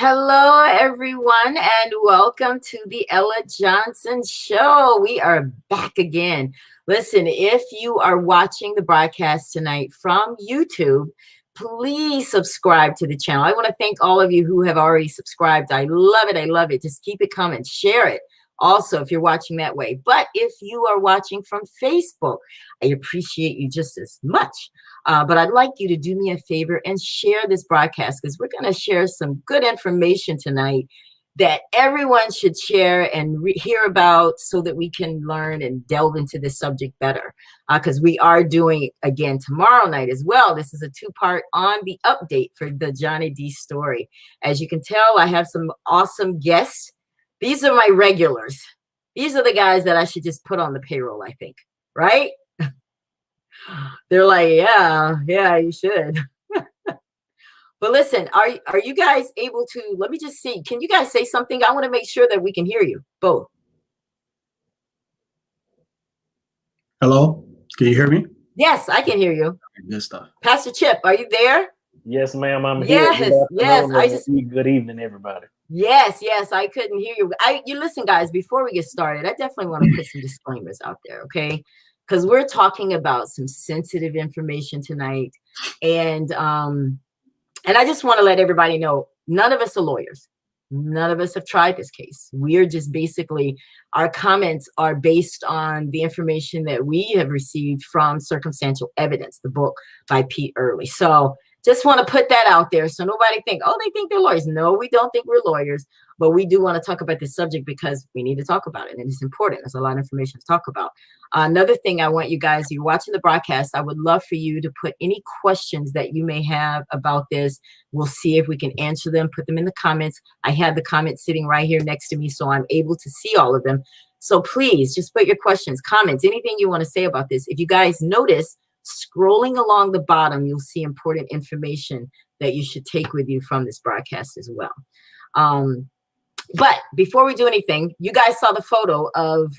Hello, everyone, and welcome to the Ella Johnson Show. We are back again. Listen, if you are watching the broadcast tonight from YouTube, please subscribe to the channel. I want to thank all of you who have already subscribed. I love it. I love it. Just keep it coming. Share it. Also, if you're watching that way. But if you are watching from Facebook, I appreciate you just as much. But I'd like you to do me a favor and share this broadcast, because we're going to share some good information tonight that everyone should share and hear about, so that we can learn and delve into this subject better. Because we are doing again tomorrow night as well. This is a two-part on the update for the Johnny D story. As you can tell, I have some awesome guests. These are my regulars. These are the guys that I should just put on the payroll, I think, right? They're like, yeah, you should. But listen, are you guys able to, let me just see, can you guys say something? I want to make sure that we can hear you both. Hello, can you hear me? Yes, I can hear you. Good stuff. Pastor Chip, are you there? Yes, ma'am, I'm here. Yes. Good evening, everybody. Yes, I couldn't hear you. You listen, guys, before we get started, I definitely want to put some disclaimers out there, okay? Because we're talking about some sensitive information tonight. And I just want to let everybody know, none of us are lawyers. None of us have tried this case. We're just basically, our comments are based on the information that we have received from Circumstantial Evidence, the book by Pete Early. So just want to put that out there so nobody think, oh, they think they're lawyers. No, we don't think we're lawyers, but we do want to talk about this subject because we need to talk about it, and it's important. There's a lot of information to talk about. Another thing I want you guys, you're watching the broadcast, I would love for you to put any questions that you may have about this. We'll see if we can answer them, put them in the comments. I have the comments sitting right here next to me, so I'm able to see all of them. So please just put your questions, comments, anything you want to say about this. If you guys notice, scrolling along the bottom, you'll see important information that you should take with you from this broadcast as well. But before we do anything, you guys saw the photo of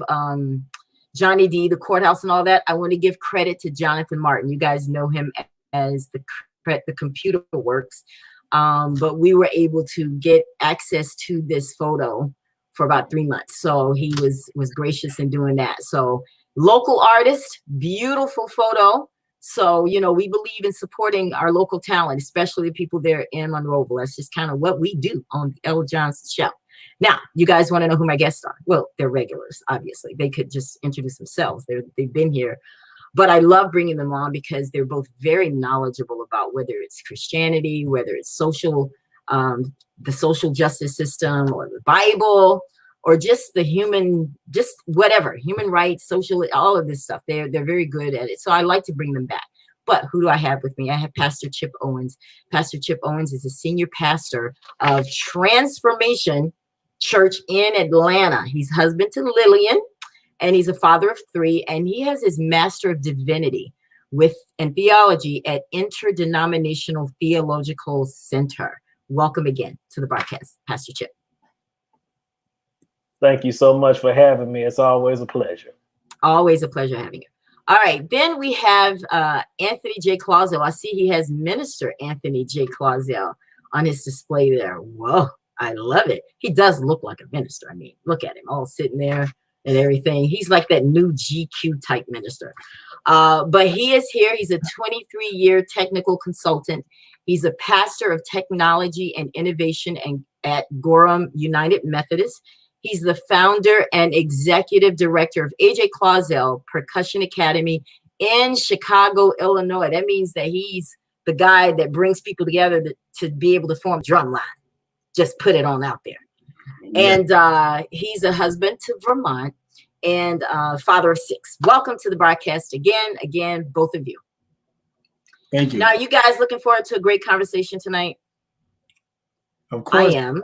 Johnny D, the courthouse and all that. I want to give credit to Jonathan Martin. You guys know him as the Computer Works. But we were able to get access to this photo for about 3 months. So he was gracious in doing that. So local artist, beautiful photo. So, you know, we believe in supporting our local talent, especially the people there in Monroeville. That's just kind of what we do on the Ella Johnson Show. Now, you guys want to know who my guests are? Well, they're regulars, obviously. They could just introduce themselves. They've been here. But I love bringing them on because they're both very knowledgeable about whether it's Christianity, whether it's social, the social justice system, or the Bible, or just the human, just whatever, human rights, social, all of this stuff. They're very good at it. So I like to bring them back. But who do I have with me? I have Pastor Chip Owens. Pastor Chip Owens is a senior pastor of Transformation Church in Atlanta. He's husband to Lillian, and he's a father of 3, and he has his Master of Divinity and Theology at Interdenominational Theological Center. Welcome again to the broadcast, Pastor Chip. Thank you so much for having me. It's always a pleasure. Always a pleasure having you. All right, then we have Anthony J. Clausel. I see he has Minister Anthony J. Clausel on his display there. Whoa, I love it. He does look like a minister. I mean, look at him all sitting there and everything. He's like that new GQ type minister. But he is here. He's a 23-year technical consultant. He's a pastor of technology and innovation at Gorham United Methodist. He's the founder and executive director of A.J. Clausel Percussion Academy in Chicago, Illinois. That means that he's the guy that brings people together to be able to form drum line. Just put it on out there. Yeah. And he's a husband to Vermont and father of 6. Welcome to the broadcast again, both of you. Thank you. Now, you guys looking forward to a great conversation tonight? Of course. I am.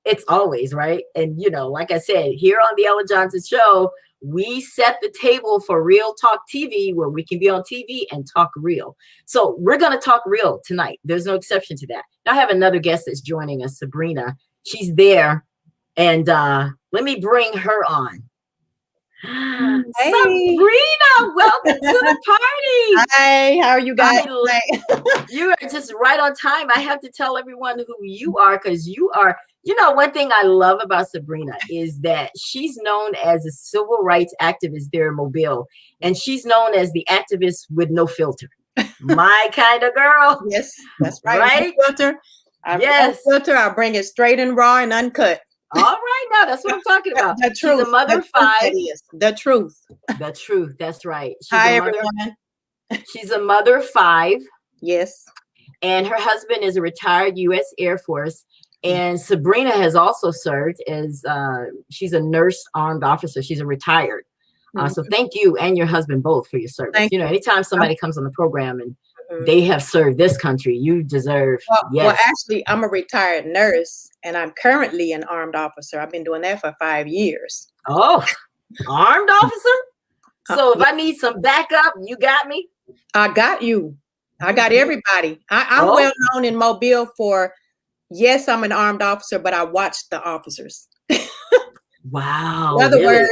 It's always, right? And, you know, like I said, here on the Ella Johnson Show, we set the table for Real Talk TV, where we can be on TV and talk real. So we're going to talk real tonight. There's no exception to that. Now, I have another guest that's joining us, Sabrina. She's there. And let me bring her on. Sabrina, welcome to the party. Hi, how are you guys? You are just right on time. I have to tell everyone who you are, because you are, one thing I love about Sabrina is that she's known as a civil rights activist there in Mobile, and she's known as the activist with no filter. My kind of girl. Yes, that's right. Right? No filter. Yes. No filter. I bring it straight and raw and uncut. All right, now that's what I'm talking about. The truth. She's a mother of 5. The truth. The truth. That's right. Hi, everyone. She's a mother of 5. Yes. And her husband is a retired U.S. Air Force. And Sabrina has also served as she's a nurse armed officer. She's a retired. So thank you and your husband both for your service. Anytime somebody comes on the program and they have served this country, you deserve. Well, actually, I'm a retired nurse and I'm currently an armed officer. I've been doing that for 5 years. Oh, armed officer? So if I need some backup, you got me? I got you. I got everybody. I'm well known in Mobile for, yes, I'm an armed officer, but I watch the officers. Wow. In other words,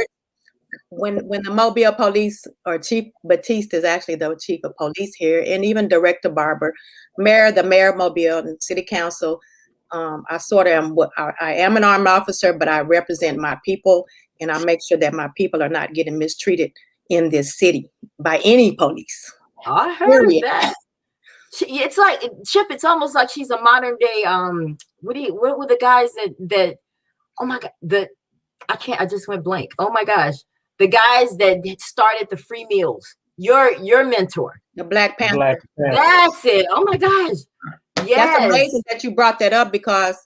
when the Mobile Police, or Chief Batiste is actually the chief of police here, and even Director Barber, the mayor of Mobile and city council, I sort of am. I am an armed officer, but I represent my people, and I make sure that my people are not getting mistreated in this city by any police. I heard that. It's like, Chip, it's almost like she's a modern day, what were the guys that oh my God, I just went blank. Oh my gosh. The guys that started the free meals. Your mentor. The Black Panther. That's it. Oh my gosh. Yes. That's amazing that you brought that up, because,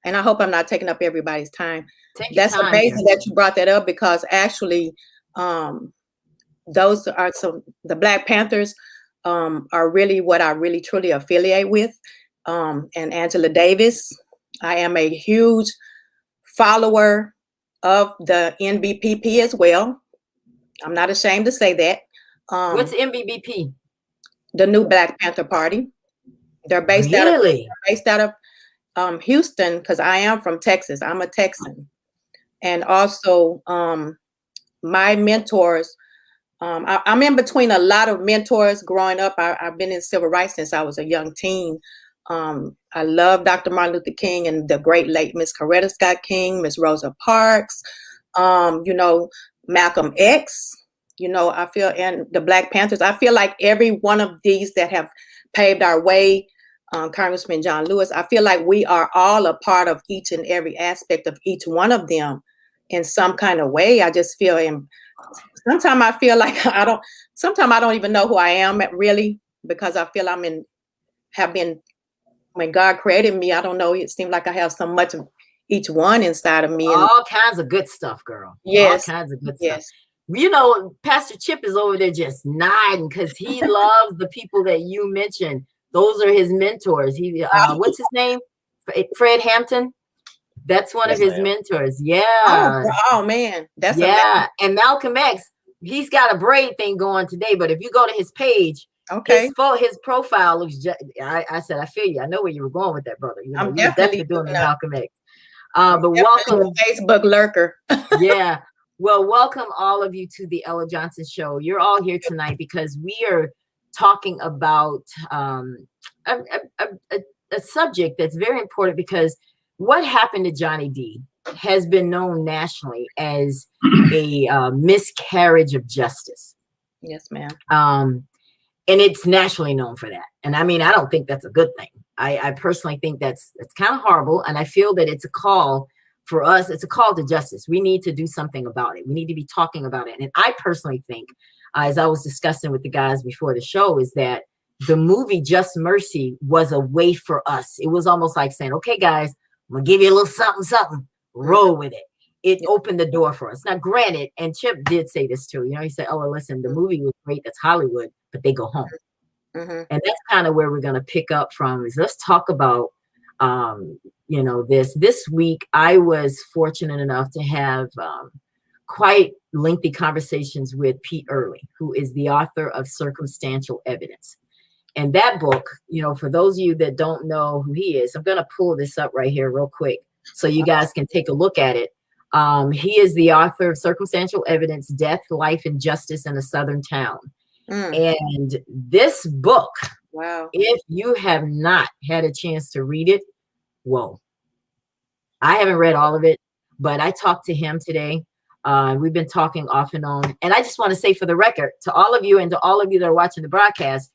and I hope I'm not taking up everybody's time. That's amazing that you brought that up, because actually, those are the Black Panthers are really what I really truly affiliate with. And Angela Davis, I am a huge follower of the NBPP as well. I'm not ashamed to say that. What's NBPP? The New Black Panther Party. They're based out of Houston, because I am from Texas. I'm a Texan. And also my mentors, I'm in between a lot of mentors growing up. I've been in civil rights since I was a young teen. I love Dr. Martin Luther King and the great late Miss Coretta Scott King, Miss Rosa Parks, Malcolm X, I feel, and the Black Panthers. I feel like every one of these that have paved our way, Congressman John Lewis, I feel like we are all a part of each and every aspect of each one of them in some kind of way. I just feel, sometimes I feel like sometimes I don't even know who I am really, because I feel when God created me, I don't know, it seemed like I have so much of each one inside of me. All kinds of good stuff, girl. Yes. All kinds of good stuff. Pastor Chip is over there just nodding because he loves the people that you mentioned. Those are his mentors. What's his name? Fred Hampton. That's one of his mentors. Yeah. Oh man. That's amazing. And Malcolm X, he's got a braid thing going today, but if you go to his page, his profile looks I said, I feel you. I know where you were going with that, brother. I'm definitely doing the Malcolm X. But welcome, Facebook lurker. Yeah. Well, welcome all of you to the Ella Johnson Show. You're all here tonight because we are talking about a subject that's very important, because what happened to Johnny D has been known nationally as a miscarriage of justice. Yes, ma'am. And it's nationally known for that. And I mean, I don't think that's a good thing. I personally think that's kind of horrible. And I feel that it's a call for us. It's a call to justice. We need to do something about it. We need to be talking about it. And I personally think, as I was discussing with the guys before the show, is that the movie Just Mercy was a way for us. It was almost like saying, okay, guys, I'm going to give you a little something, roll with it. It opened the door for us. Now, granted, and Chip did say this too, he said, oh, listen, the movie was great. That's Hollywood, but they go home. Mm-hmm. And that's kind of where we're going to pick up from. Is let's talk about, this week. I was fortunate enough to have quite lengthy conversations with Pete Early, who is the author of Circumstantial Evidence. And that book, for those of you that don't know who he is, I'm going to pull this up right here real quick so you guys can take a look at it. He is the author of Circumstantial Evidence, Death, Life, and Justice in a Southern Town. And this book, wow, if you have not had a chance to read it, whoa. I haven't read all of it, but I talked to him today. We've been talking off and on. And I just want to say, for the record, to all of you and to all of you that are watching the broadcast,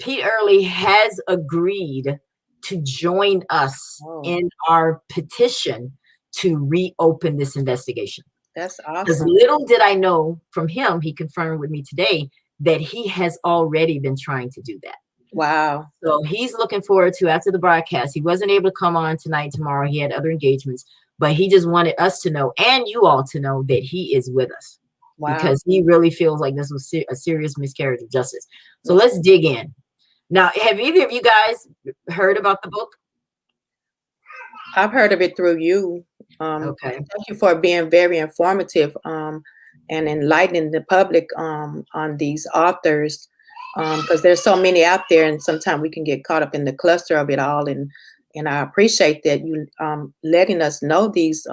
Pete Early has agreed to join us in our petition to reopen this investigation. That's Because awesome. little did I know from him, he confirmed with me today that he has already been trying to do that. Wow. So he's looking forward to, after the broadcast, he wasn't able to come on tonight, tomorrow. He had other engagements, but he just wanted us to know, and you all to know, that he is with us. Wow. Because he really feels like this was a serious miscarriage of justice. So let's dig in. Now, have either of you guys heard about the book? I've heard of it through you. Okay. Thank you for being very informative and enlightening the public on these authors, because there's so many out there, and sometimes we can get caught up in the cluster of it all. And I appreciate that you letting us know these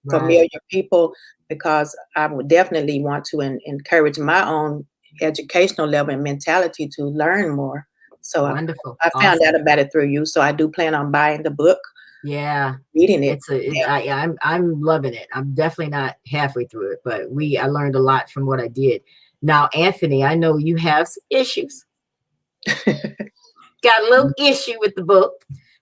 familiar people, because I would definitely want to encourage my own educational level and mentality to learn more. So wonderful. I found out about it through you. So I do plan on buying the book. Yeah, reading it. I'm loving it. I'm definitely not halfway through it, but I learned a lot from what I did. Now, Anthony, I know you have some issues. Got a little issue with the book.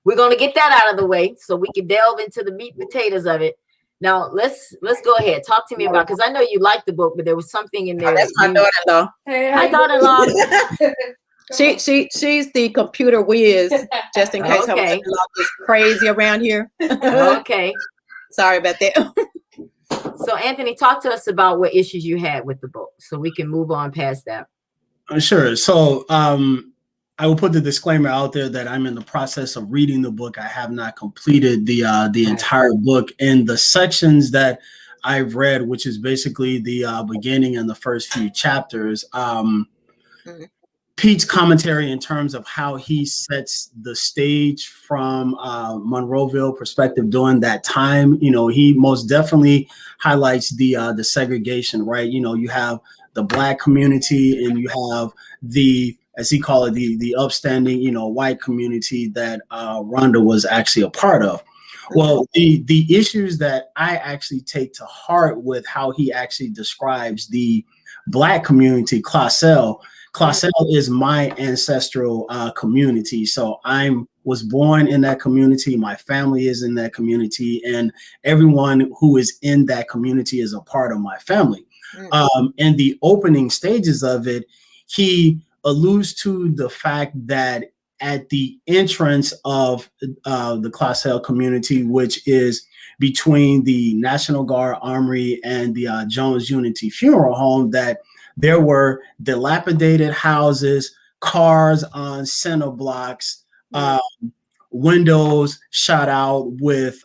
We're going to get that out of the way so we can delve into the meat and potatoes of it. Now, let's go ahead. Talk to me about, because I know you like the book, but there was something in there. Oh, that's my daughter-in-law. Hey, hi, daughter-in-law. She's the computer whiz, just in case her mother-in-law is crazy around here. Okay. Sorry about that. So, Anthony, talk to us about what issues you had with the book so we can move on past that. Sure. So I will put the disclaimer out there that I'm in the process of reading the book. I have not completed the entire book. In the sections that I've read, which is basically the beginning and the first few chapters, Pete's commentary in terms of how he sets the stage from Monroeville perspective during that time, he most definitely highlights the segregation, right? You have the Black community and you have the, as he called it, the upstanding, white community that Rhonda was actually a part of. Well, the issues that I actually take to heart with how he actually describes the Black community, Classell is my ancestral community. So I was born in that community. My family is in that community, and everyone who is in that community is a part of my family. In the opening stages of it, he alludes to the fact that at the entrance of the Classell community, which is between the National Guard Armory and the Jones Unity Funeral Home, that there were dilapidated houses, cars on center blocks, windows shot out with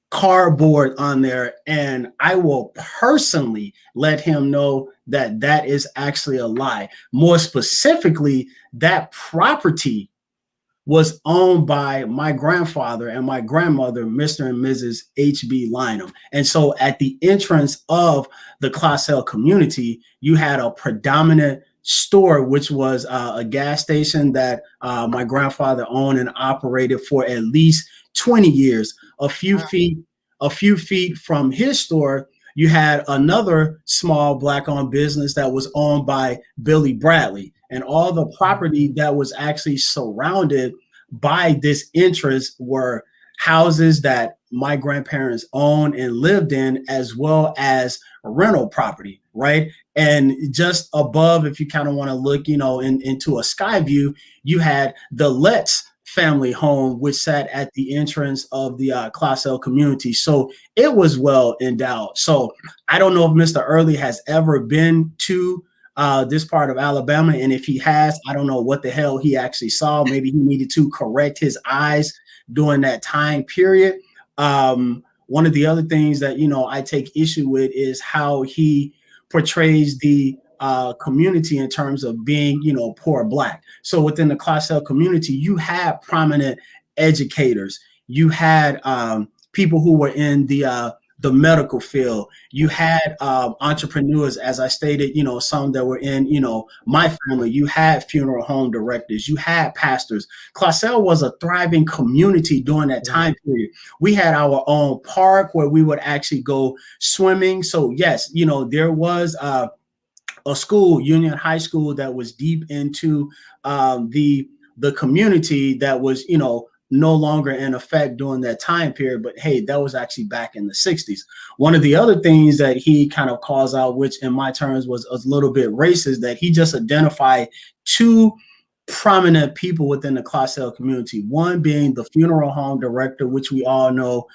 cardboard on there. And I will personally let him know that that is actually a lie. More specifically, that property was owned by my grandfather and my grandmother, Mr. and Mrs. H.B. Lynham. And so at the entrance of the Classell community, you had a predominant store, which was a gas station that my grandfather owned and operated for at least 20 years. A few feet from his store, you had another small Black-owned business that was owned by Billy Bradley. And all the property that was actually surrounded by this interest were houses that my grandparents owned and lived in, as well as rental property, right? And just above, if you kind of want to look, into a sky view, you had the Letts family home, which sat at the entrance of the Classell community. So it was well endowed. So I don't know if Mr. Early has ever been to this part of Alabama. And if he has, I don't know what the hell he actually saw. Maybe he needed to correct his eyes during that time period. One of the other things that, I take issue with is how he portrays the community in terms of being, poor Black. So within the Classell community, you had prominent educators. You had people who were in the the medical field. You had entrepreneurs, as I stated, some that were in, my family. You had funeral home directors. You had pastors. Clausel was a thriving community during that time period. We had our own park where we would actually go swimming. So yes, there was a school, Union High School, that was deep into the community that was, no longer in effect during that time period. But hey, that was actually back in the 60s. One of the other things that he kind of calls out, which in my terms was a little bit racist, that he just identified two prominent people within the Clausel community. One being the funeral home director, which we all know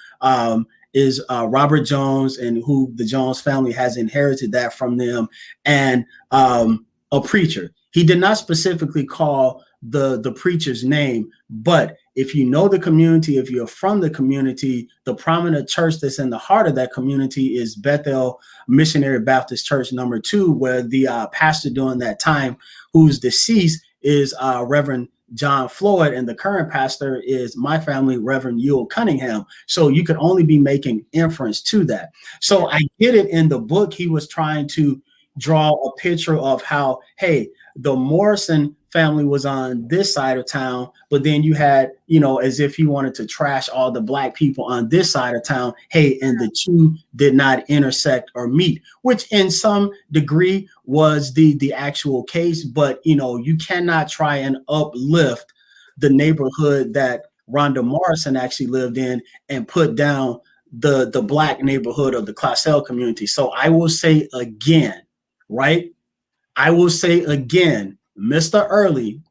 is Robert Jones, and who the Jones family has inherited that from them, and a preacher. He did not specifically call the preacher's name, but if you know the community, if you're from the community, the prominent church that's in the heart of that community is Bethel Missionary Baptist Church number 2, where the pastor during that time, who's deceased, is Reverend John Floyd, and the current pastor is my family, Reverend Ewell Cunningham. So you could only be making inference to that. So I get it. In the book, he was trying to draw a picture of how, hey, the Morrison family was on this side of town, but then you had, as if he wanted to trash all the Black people on this side of town. Hey, and the two did not intersect or meet, which in some degree was the actual case. But, you cannot try and uplift the neighborhood that Rhonda Morrison actually lived in and put down the Black neighborhood of the Clausel community. So I will say again, right? I will say again, Mr. Early,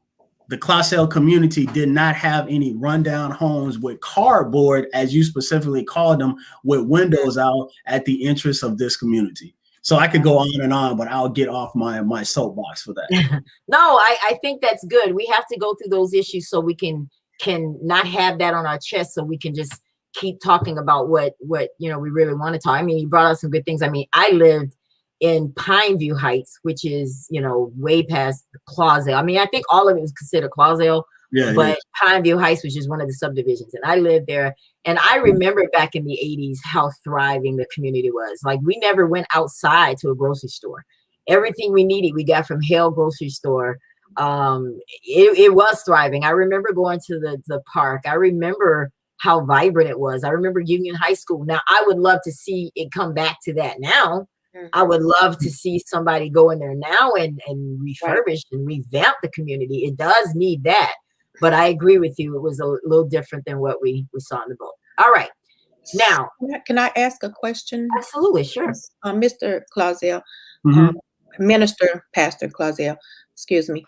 the Clausel community did not have any rundown homes with cardboard, as you specifically called them, with windows out at the entrance of this community. So I could go on and on, but I'll get off my soapbox for that. No, I think that's good. We have to go through those issues so we can not have that on our chest, so we can just keep talking about what we really want to talk. I mean, you brought out some good things. I mean, I lived in Pineview Heights, which is, way past Clausel. I mean, I think all of it was considered Clausel, but Pineview Heights was just one of the subdivisions. And I lived there. And I remember back in the 80s how thriving the community was. Like, we never went outside to a grocery store. Everything we needed, we got from Hale grocery store. It was thriving. I remember going to the park. I remember how vibrant it was. I remember Union High School. Now, I would love to see it come back to that now. I would love to see somebody go in there now and refurbish and revamp the community. It does need that. But I agree with you. It was a little different than what we saw in the book. All right. Now, can I ask a question? Absolutely, sure. Mr. Clausel, Minister Pastor Clausel, excuse me.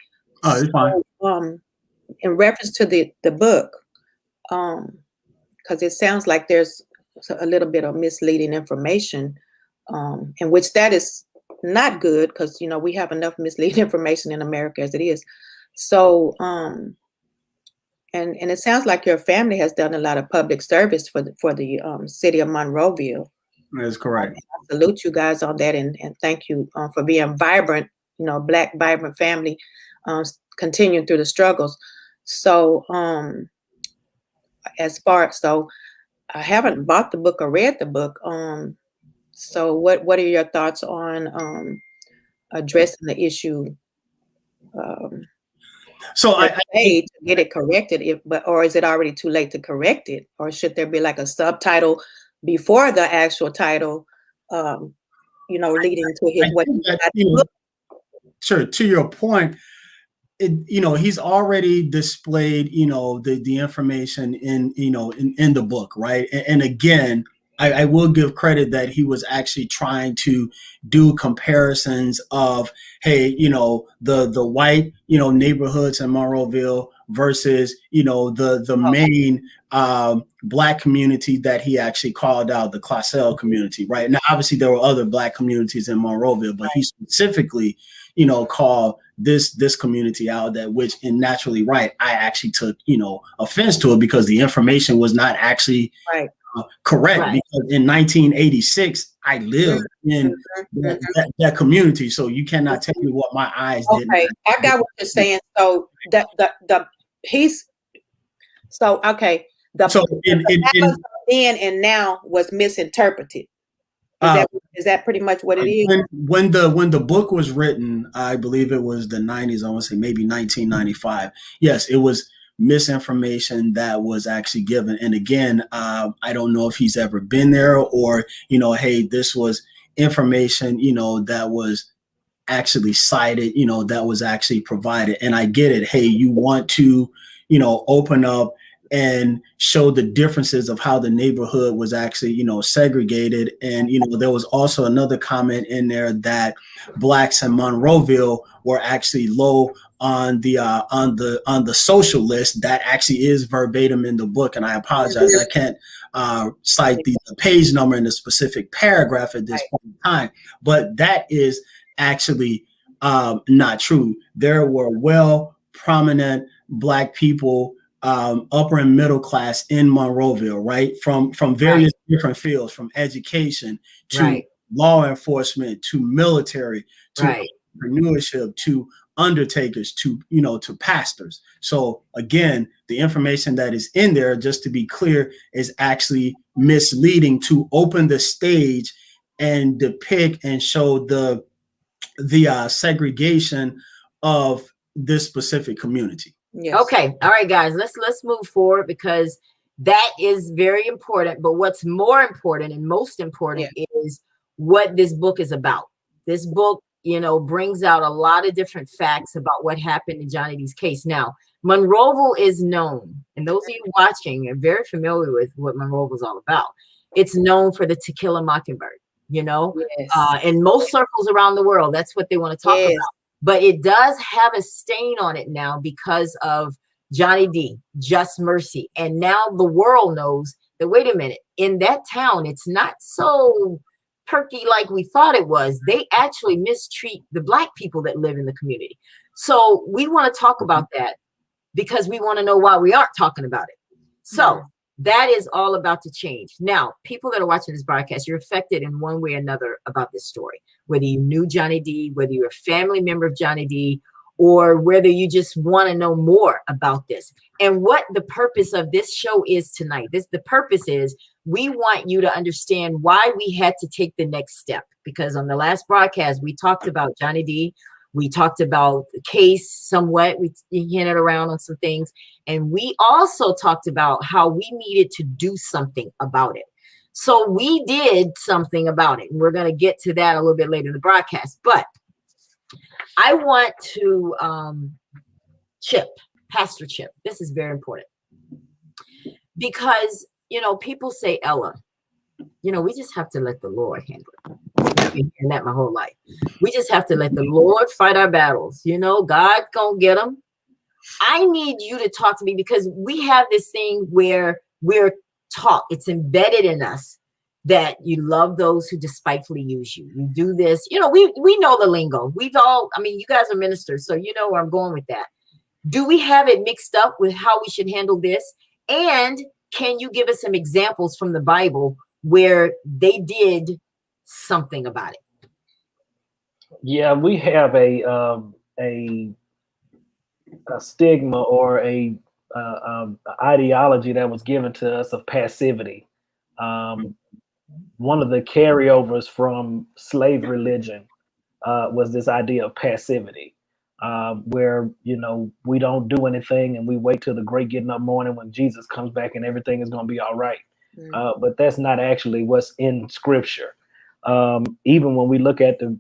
Oh, it's fine. In reference to the book, because it sounds like there's a little bit of misleading information, in which that is not good, because we have enough misleading information in America as it is. So and it sounds like your family has done a lot of public service for the city of Monroeville. That is correct. I salute you guys on that, and thank you for being vibrant, Black vibrant family, continuing through the struggles. So I haven't bought the book or read the book. So what are your thoughts on addressing the issue? So I to get it corrected, or is it already too late to correct it? Or should there be like a subtitle before the actual title, leading to Sure. To your point, he's already displayed, the information in the book, right? And again, I will give credit that he was actually trying to do comparisons of, hey, the white, neighborhoods in Monroeville versus, the main Black community that he actually called out, the Clausel community, right? Now, obviously, there were other Black communities in Monroeville, but he specifically, called this community out, that which, and naturally, right, I actually took, offense to it, because the information was not actually correct. Right. Because in 1986, I lived in that community, so you cannot tell me what my eyes did. Okay, I got what you're saying. So the then and now was misinterpreted. Is that pretty much what it is? When the book was written, I believe it was the 90s, I want to say maybe 1995. Yes, it was misinformation that was actually given. And again, I don't know if he's ever been there or, hey, this was information, that was actually cited, that was actually provided. And I get it. Hey, you want to, open up and show the differences of how the neighborhood was actually, segregated. And, there was also another comment in there that blacks in Monroeville were actually low on the social list. That actually is verbatim in the book. And I apologize, I can't cite the page number in the specific paragraph at this point in time, but that is actually not true. There were prominent black people, upper and middle class in Monroeville, right? From various different fields, from education to law enforcement to military to entrepreneurship to undertakers to pastors. So again, the information that is in there, just to be clear, is actually misleading to open the stage and depict and show the segregation of this specific community. Yes. Okay. All right, guys, let's move forward because that is very important. But what's more important and most important is what this book is about. This book, brings out a lot of different facts about what happened in Johnny D's case. Now, Monroeville is known, and those of you watching are very familiar with what Monroeville is all about. It's known for the To Kill a Mockingbird, in most circles around the world. That's what they want to talk about. But it does have a stain on it now because of Johnny D, Just Mercy. And now the world knows that, wait a minute, in that town, it's not so perky like we thought it was. They actually mistreat the black people that live in the community. So we want to talk about that because we want to know why we aren't talking about it. So that is all about to change. Now, people that are watching this broadcast, you're affected in one way or another about this story, whether you knew Johnny D, whether you're a family member of Johnny D, or whether you just want to know more about this. And what the purpose of this show is tonight, the purpose is we want you to understand why we had to take the next step. Because on the last broadcast, we talked about Johnny D. We talked about the case somewhat. We hinted around on some things. And we also talked about how we needed to do something about it. So we did something about it. And we're going to get to that a little bit later in the broadcast. But I want to, Pastor Chip, this is very important. Because, people say, Ella, we just have to let the Lord handle it. I've been hearing that my whole life. We just have to let the Lord fight our battles. God's going to get them. I need you to talk to me because we have this thing where we're taught, it's embedded in us that you love those who despitefully use you. You do this. We know the lingo. You guys are ministers, so you know where I'm going with that. Do we have it mixed up with how we should handle this? And can you give us some examples from the Bible where they did something about it? Yeah, we have a stigma or a ideology that was given to us of passivity. One of the carryovers from slave religion was this idea of passivity, where we don't do anything and we wait till the great getting up morning when Jesus comes back and everything is going to be all right. But that's not actually what's in Scripture. Even when we look at the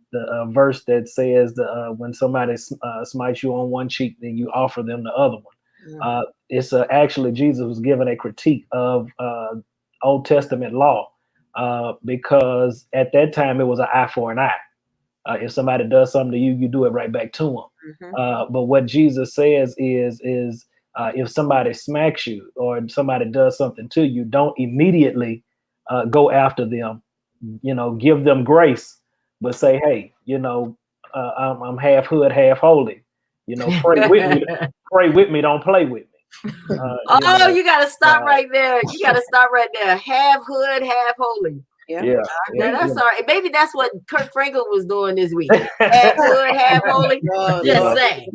verse that says when somebody smites you on one cheek, then you offer them the other one. It's actually Jesus was given a critique of Old Testament law because at that time it was an eye for an eye. If somebody does something to you, you do it right back to them. But what Jesus says is if somebody smacks you or somebody does something to you, don't immediately go after them. Give them grace, but say, hey, I'm half hood, half holy. Pray with me. Pray with me. Don't play with me. You got to stop right there. You got to stop right there. Half hood, half holy. Yeah. That's all right. Maybe that's what Kirk Franklin was doing this week. Half hood, half holy. Just saying.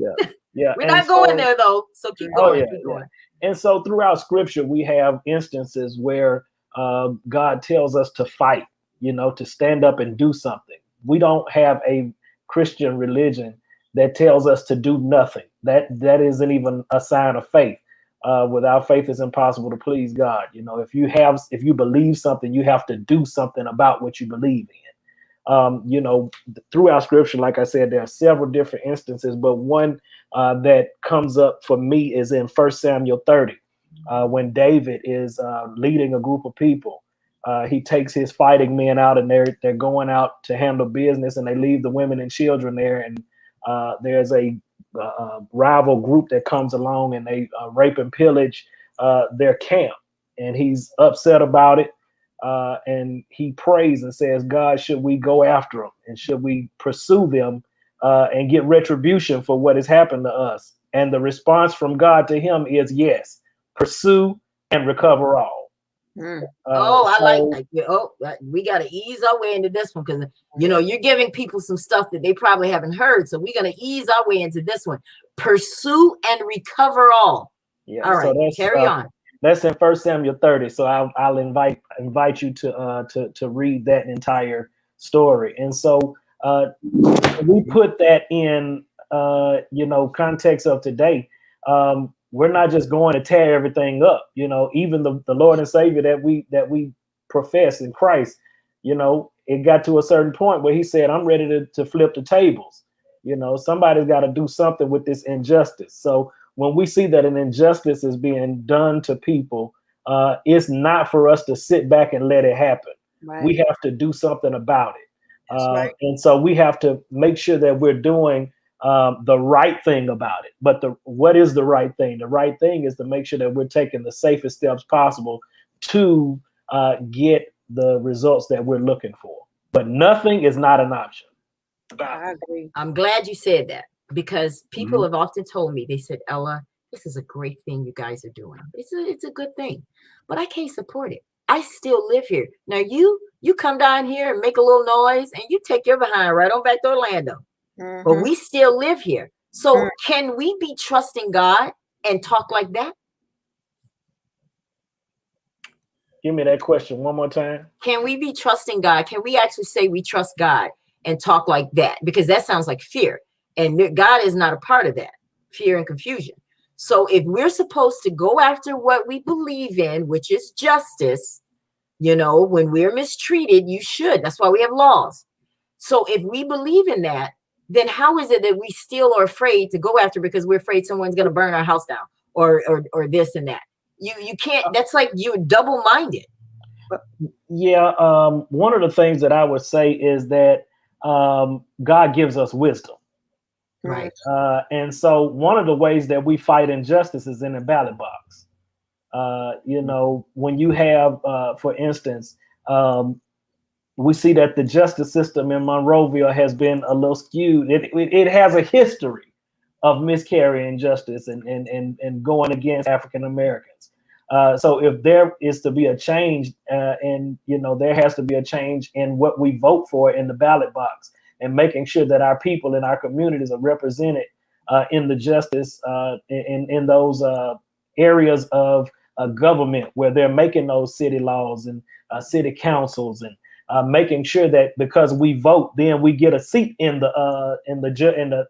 Yeah. We're not going there though. So keep going. Keep going. And so throughout Scripture, we have instances where God tells us to fight to stand up and do something. We don't have a Christian religion that tells us to do nothing. That isn't even a sign of faith. Without faith, it's impossible to please God. If you believe something, you have to do something about what you believe in. Throughout scripture, like I said, there are several different instances, but one that comes up for me is in 1 Samuel 30, when David is leading a group of people. He takes his fighting men out, and they're going out to handle business, and they leave the women and children there. And there's a rival group that comes along, and they rape and pillage their camp. And he's upset about it. And he prays and says, God, should we go after them? And should we pursue them and get retribution for what has happened to us? And the response from God to him is, yes, pursue and recover all. I like that. We got to ease our way into this one, because you're giving people some stuff that they probably haven't heard. So we're going to ease our way into this one. Pursue and recover all. Yeah. All right. So carry on. That's in 1 Samuel 30. So I'll invite you to read that entire story. And so we put that in context of today. We're not just going to tear everything up. Even the Lord and Savior that we profess in Christ, it got to a certain point where he said, I'm ready to flip the tables. Somebody's got to do something with this injustice. So when we see that an injustice is being done to people, it's not for us to sit back and let it happen. Right. We have to do something about it. Right. And so we have to make sure that we're doing the right thing about it. But what is the right thing? The right thing is to make sure that we're taking the safest steps possible to get the results that we're looking for. But nothing is not an option. I agree. I'm glad you said that, because people have often told me, they said, Ella, this is a great thing you guys are doing. It's a good thing, but I can't support it. I still live here. Now you come down here and make a little noise and you take your behind right on back to Orlando. But we still live here. So can we be trusting God and talk like that? Give me that question one more time. Can we be trusting God? Can we actually say we trust God and talk like that? Because that sounds like fear. And God is not a part of that, fear and confusion. So if we're supposed to go after what we believe in, which is justice, when we're mistreated, you should. That's why we have laws. So if we believe in that, then how is it that we still are afraid to go after because we're afraid someone's going to burn our house down or this and that? You can't. That's like you're double-minded. Yeah. One of the things that I would say is that God gives us wisdom. Right. And so one of the ways that we fight injustice is in the ballot box. When you have, for instance, we see that the justice system in Monroeville has been a little skewed. It has a history of miscarrying justice and going against African Americans. So if there is to be a change, there has to be a change in what we vote for in the ballot box, and making sure that our people in our communities are represented in the justice in those areas of government where they're making those city laws and city councils, and making sure that because we vote, then we get a seat in the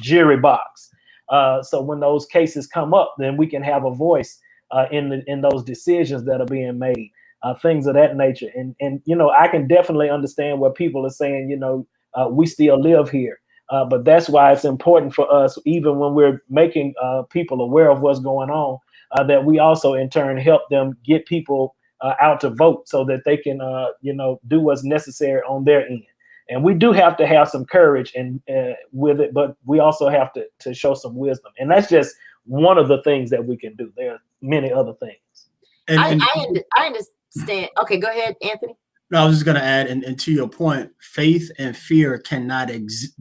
jury box. So when those cases come up, then we can have a voice in those decisions that are being made, things of that nature. And I can definitely understand what people are saying. We still live here, but that's why it's important for us, even when we're making people aware of what's going on, that we also in turn help them get people out to vote so that they can, do what's necessary on their end. And we do have to have some courage and with it, but we also have to show some wisdom. And that's just one of the things that we can do. There are many other things. I understand. Okay, go ahead, Anthony. No, I was just going to add, and to your point, faith and fear cannot exist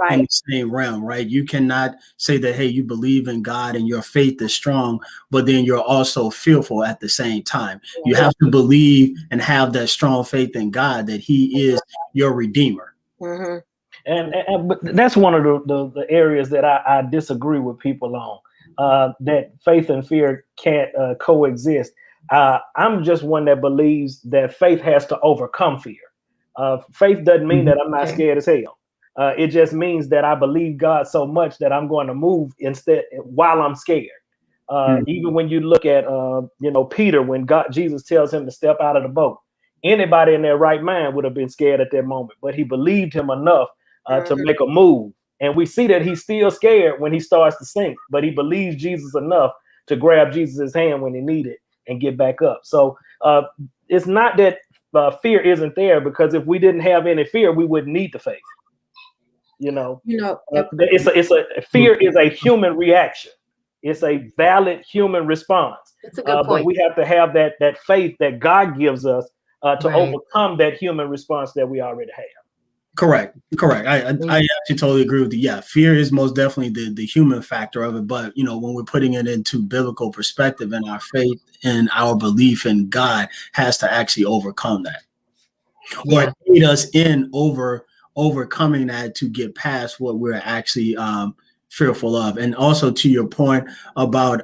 in the same realm, right? You cannot say that, hey, you believe in God and your faith is strong, but then you're also fearful at the same time. You have to believe and have that strong faith in God that He is your Redeemer. Mm-hmm. And but that's one of the areas that I disagree with people on, that faith and fear can't coexist. I'm just one that believes that faith has to overcome fear. Faith doesn't mean that I'm not scared as hell. It just means that I believe God so much that I'm going to move instead while I'm scared. Even when you look at, Peter, when Jesus tells him to step out of the boat, anybody in their right mind would have been scared at that moment, but he believed him enough to make a move. And we see that he's still scared when he starts to sink, but he believes Jesus enough to grab Jesus' hand when he needed and get back up. So it's not that fear isn't there, because if we didn't have any fear, we wouldn't need the faith. Fear is a human reaction. It's a valid human response. That's a good point. But we have to have that faith that God gives us to overcome that human response that we already have. Correct. I actually totally agree with you. Yeah, fear is most definitely the human factor of it. But, when we're putting it into biblical perspective, and our faith and our belief in God has to actually overcome that. Or aid us in overcoming that to get past what we're actually fearful of. And also to your point about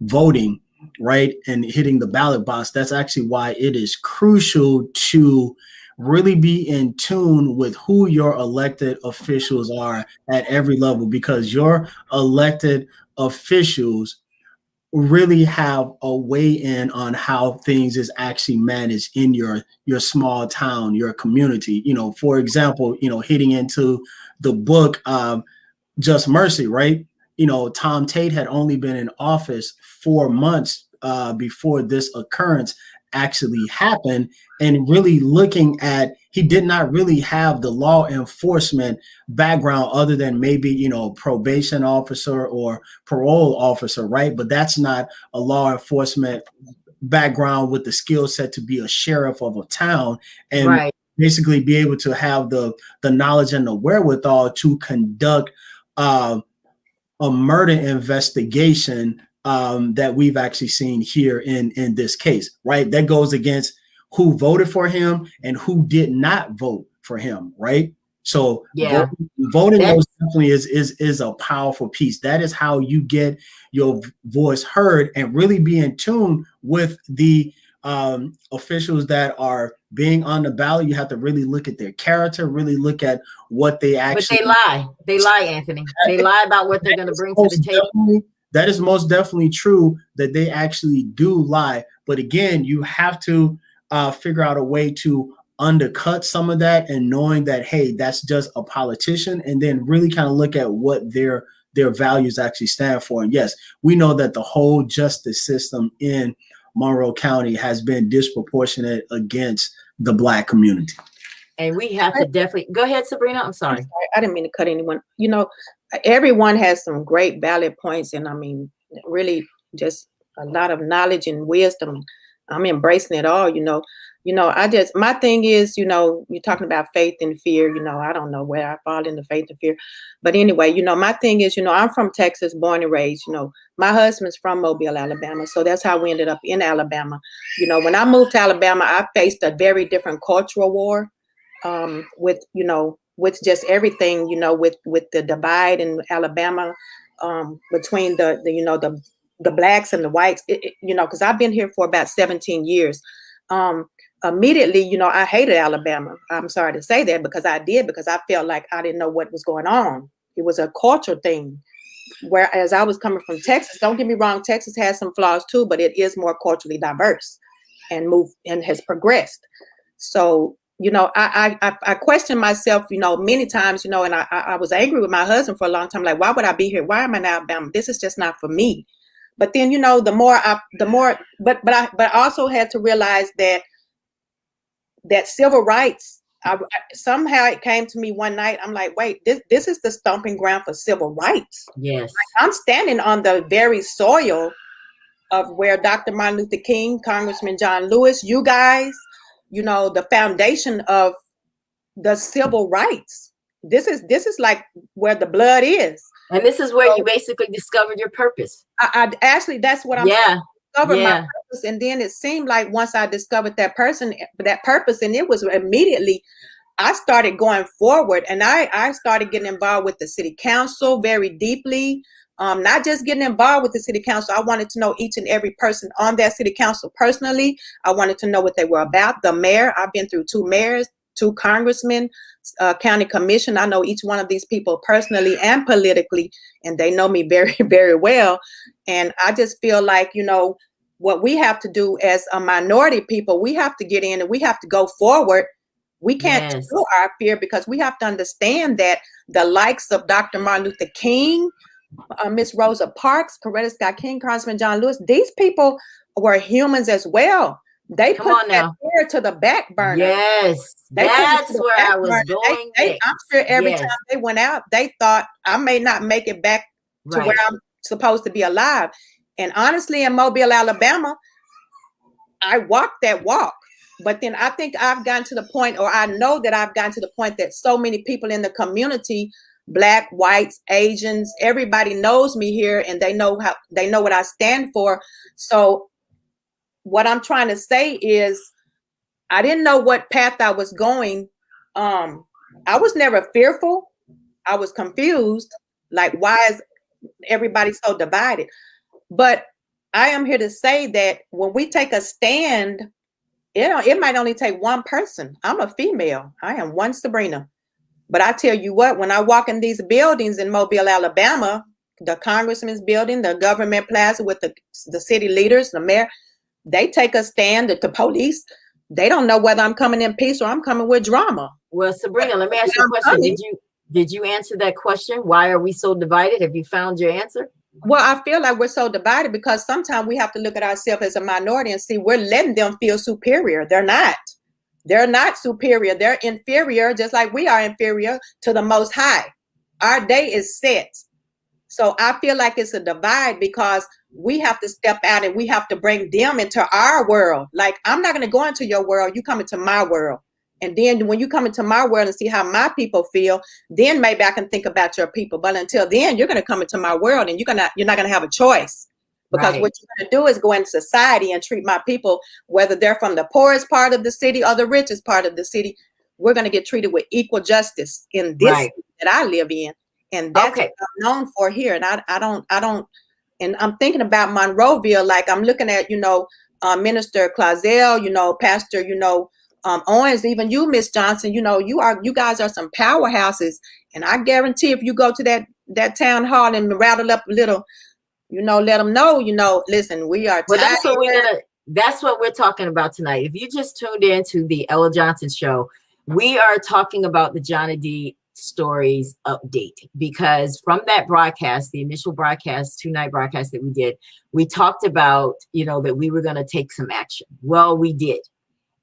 voting, right, and hitting the ballot box, that's actually why it is crucial to really be in tune with who your elected officials are at every level, because your elected officials really have a weigh in on how things is actually managed in your small town, your community. For example, hitting into the book Just Mercy, right? Tom Tate had only been in office 4 months before this occurrence actually happened, and really looking at, he did not really have the law enforcement background other than maybe, probation officer or parole officer, right? But that's not a law enforcement background with the skill set to be a sheriff of a town and basically be able to have the knowledge and the wherewithal to conduct a murder investigation that we've actually seen here in this case, right? That goes against who voted for him and who did not vote for him, right? So voting most definitely is a powerful piece. That is how you get your voice heard and really be in tune with the officials that are being on the ballot. You have to really look at their character, really look at what they actually. But they lie, Anthony. They lie about what they're going to bring to the table. That is most definitely true, that they actually do lie. But again, you have to figure out a way to undercut some of that, and knowing that, hey, that's just a politician, and then really kind of look at what their values actually stand for. And yes, we know that the whole justice system in Monroe County has been disproportionate against the Black community. And we have to definitely go ahead, Sabrina. I'm sorry. I didn't mean to cut anyone. Everyone has some great valid points, and I mean, really just a lot of knowledge and wisdom. I'm embracing it all. My thing is, you're talking about faith and fear. I don't know where I fall into faith and fear, but anyway, my thing is, I'm from Texas, born and raised. My husband's from Mobile, Alabama, so that's how we ended up in Alabama. When I moved to Alabama, I faced a very different cultural war. With just everything, with the divide in Alabama, between the Blacks and the whites, because I've been here for about 17 years. Immediately, I hated Alabama. I'm sorry to say that, because I felt like I didn't know what was going on. It was a cultural thing. Whereas I was coming from Texas, don't get me wrong, Texas has some flaws too, but it is more culturally diverse and has progressed. So, I questioned myself, many times, and I was angry with my husband for a long time. Like, why would I be here? Why am I in Alabama? This is just not for me. But then, but I also had to realize that civil rights, somehow it came to me one night. I'm like, wait, this is the stomping ground for civil rights. Yes. I'm standing on the very soil of where Dr. Martin Luther King, Congressman John Lewis, you guys, the foundation of the civil rights. This is like where the blood is. And this is where you basically discovered your purpose. I actually, that's what I'm discovered my purpose. And then it seemed like once I discovered that purpose, and it was immediately, I started going forward, and I started getting involved with the city council very deeply. not just getting involved with the city council. I wanted to know each and every person on that city council personally. I wanted to know what they were about. The mayor, I've been through 2 mayors, 2 congressmen, county commission. I know each one of these people personally and politically, and they know me very, very well. And I just feel like, you know, what we have to do as a minority people, we have to get in and we have to go forward. We can't show our fear, because we have to understand that the likes of Dr. Martin Luther King, Miss Rosa Parks, Coretta Scott King, Congressman John Lewis, these people were humans as well. They put that fear to the back burner. Yes, that's where I was going. I'm sure every time they went out, they thought, I may not make it back to where I'm supposed to be alive. And honestly, in Mobile, Alabama, I walked that walk. But then I think I've gotten to the point, or I know that I've gotten to the point that so many people in the community, Black, whites, Asians, everybody knows me here, and they know what I stand for. So what I'm trying to say is, I didn't know what path I was going. I was never fearful. I was confused. Like, why is everybody so divided? But I am here to say that when we take a stand, it might only take one person. I'm a female. I am one Sabrina. But I tell you what, when I walk in these buildings in Mobile, Alabama, the congressman's building, the government plaza with the city leaders, the mayor, they take a stand. The police, they don't know whether I'm coming in peace or I'm coming with drama. Well, Sabrina, let me ask you a question. Did you answer that question? Why are we so divided? Have you found your answer? Well, I feel like we're so divided because sometimes we have to look at ourselves as a minority and see we're letting them feel superior. They're not. They're not superior. They're inferior, just like we are inferior to the Most High. Our day is set. So I feel like it's a divide because we have to step out and we have to bring them into our world. Like, I'm not going to go into your world. You come into my world. And then when you come into my world and see how my people feel, then maybe I can think about your people. But until then, you're going to come into my world and you're not going to have a choice. Because what you're going to do is go into society and treat my people, whether they're from the poorest part of the city or the richest part of the city, we're going to get treated with equal justice in this city that I live in. And that's what I'm known for here. And I don't, and I'm thinking about Monroeville, like I'm looking at, Minister Clausel, Pastor, Owens, even you, Miss Johnson, you guys are some powerhouses. And I guarantee if you go to that town hall and rattle up a little, let them know, listen, we are. Well, that's what we're talking about tonight. If you just tuned into the Ella Johnson show, we are talking about the Johnny D Stories update, because from that broadcast, the initial broadcast, 2-night broadcast that we did, we talked about, that we were going to take some action. Well, we did.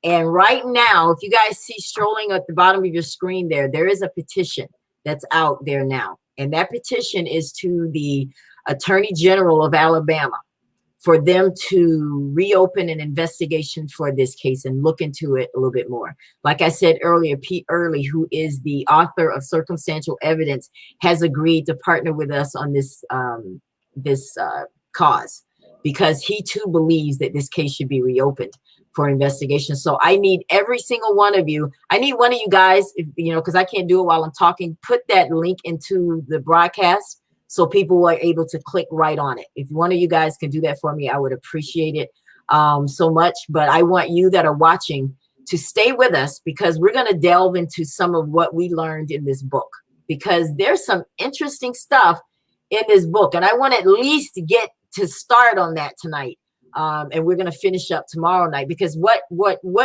And right now, if you guys see strolling at the bottom of your screen there is a petition that's out there now. And that petition is to the Attorney General of Alabama for them to reopen an investigation for this case and look into it a little bit more. Like I said earlier, Pete Early, who is the author of Circumstantial Evidence, has agreed to partner with us on this cause, because he too believes that this case should be reopened for investigation. So I need every single one of you. I need one of you guys, because I can't do it while I'm talking, put that link into the broadcast so people are able to click right on it. If one of you guys can do that for me, I would appreciate it so much. But I want you that are watching to stay with us, because we're going to delve into some of what we learned in this book, because there's some interesting stuff in this book. And I want to at least get to start on that tonight. And we're going to finish up tomorrow night, because what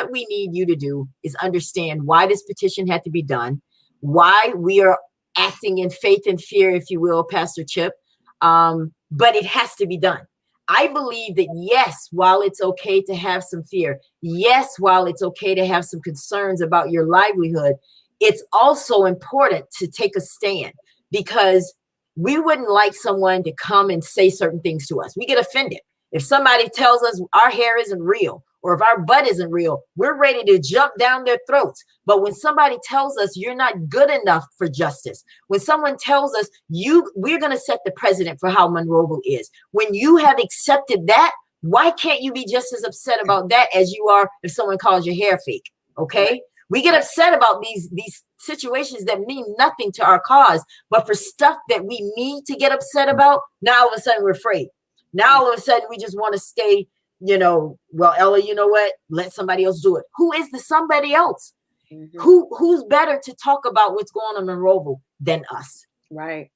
we need you to do is understand why this petition had to be done, why we are acting in faith and fear, if you will, Pastor Chip. But it has to be done. I believe that, yes, while it's okay to have some fear, yes, while it's okay to have some concerns about your livelihood, it's also important to take a stand, because we wouldn't like someone to come and say certain things to us. We get offended. If somebody tells us our hair isn't real, or if our butt isn't real, we're ready to jump down their throats. But when somebody tells us you're not good enough for justice, when someone tells us we're going to set the precedent for how Monroeville is, when you have accepted that, why can't you be just as upset about that as you are if someone calls your hair fake? Okay. We get upset about these situations that mean nothing to our cause, but for stuff that we need to get upset about, now all of a sudden we're afraid. Now all of a sudden we just want to stay, well, Ella, you know what? Let somebody else do it. Who is the somebody else? Mm-hmm. Who's better to talk about what's going on in Monroeville than us? Right.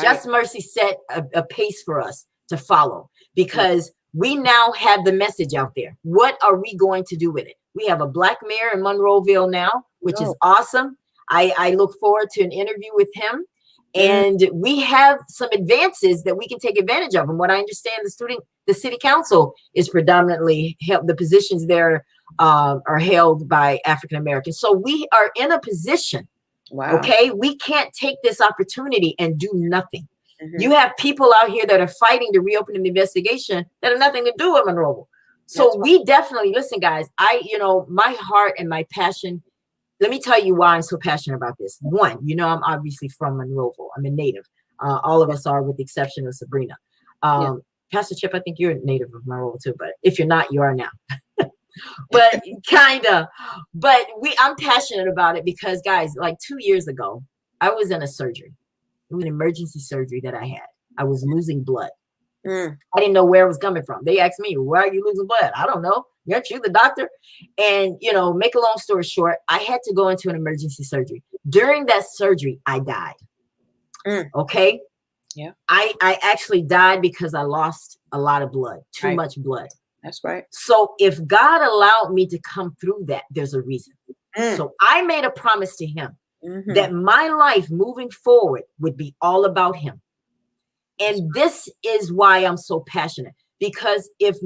Just Mercy set a pace for us to follow, because we now have the message out there. What are we going to do with it? We have a Black mayor in Monroeville now, which is awesome. I look forward to an interview with him. And we have some advances that we can take advantage of. And what I understand, the city council is predominantly held, the positions there are held by African Americans. So we are in a position. Wow. Okay, we can't take this opportunity and do nothing. Mm-hmm. You have people out here that are fighting to reopen the investigation that have nothing to do with Monroeville. So we definitely, listen, guys, my heart and my passion. Let me tell you why I'm so passionate about this. One, I'm obviously from Monroeville. I'm a native. All of us are, with the exception of Sabrina. Pastor Chip, I think you're a native of Monroeville too, but if you're not, you are now. But I'm passionate about it because, guys, like 2 years ago, I was in a surgery. It was an emergency surgery that I had. I was losing blood. I didn't know where it was coming from. They asked me, why are you losing blood? I don't know. Aren't you the doctor? And, make a long story short, I had to go into an emergency surgery. During that surgery, I died. Okay. Yeah. I actually died because I lost a lot of blood, too much blood. That's right. So if God allowed me to come through that, there's a reason. So I made a promise to him that my life moving forward would be all about him. And this is why I'm so passionate, because if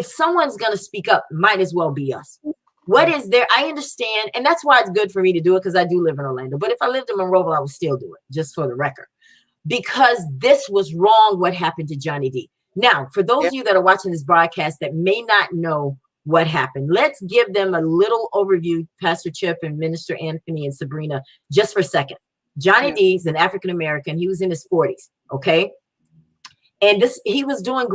someone's going to speak up, might as well be us. What is there? I understand. And that's why it's good for me to do it, because I do live in Orlando. But if I lived in Monroeville, I would still do it, just for the record, because this was wrong what happened to Johnny D. Now, for those of you that are watching this broadcast that may not know what happened, let's give them a little overview, Pastor Chip and Minister Anthony and Sabrina, just for a second. Johnny D is an African-American. He was in his 40s, okay? And he was doing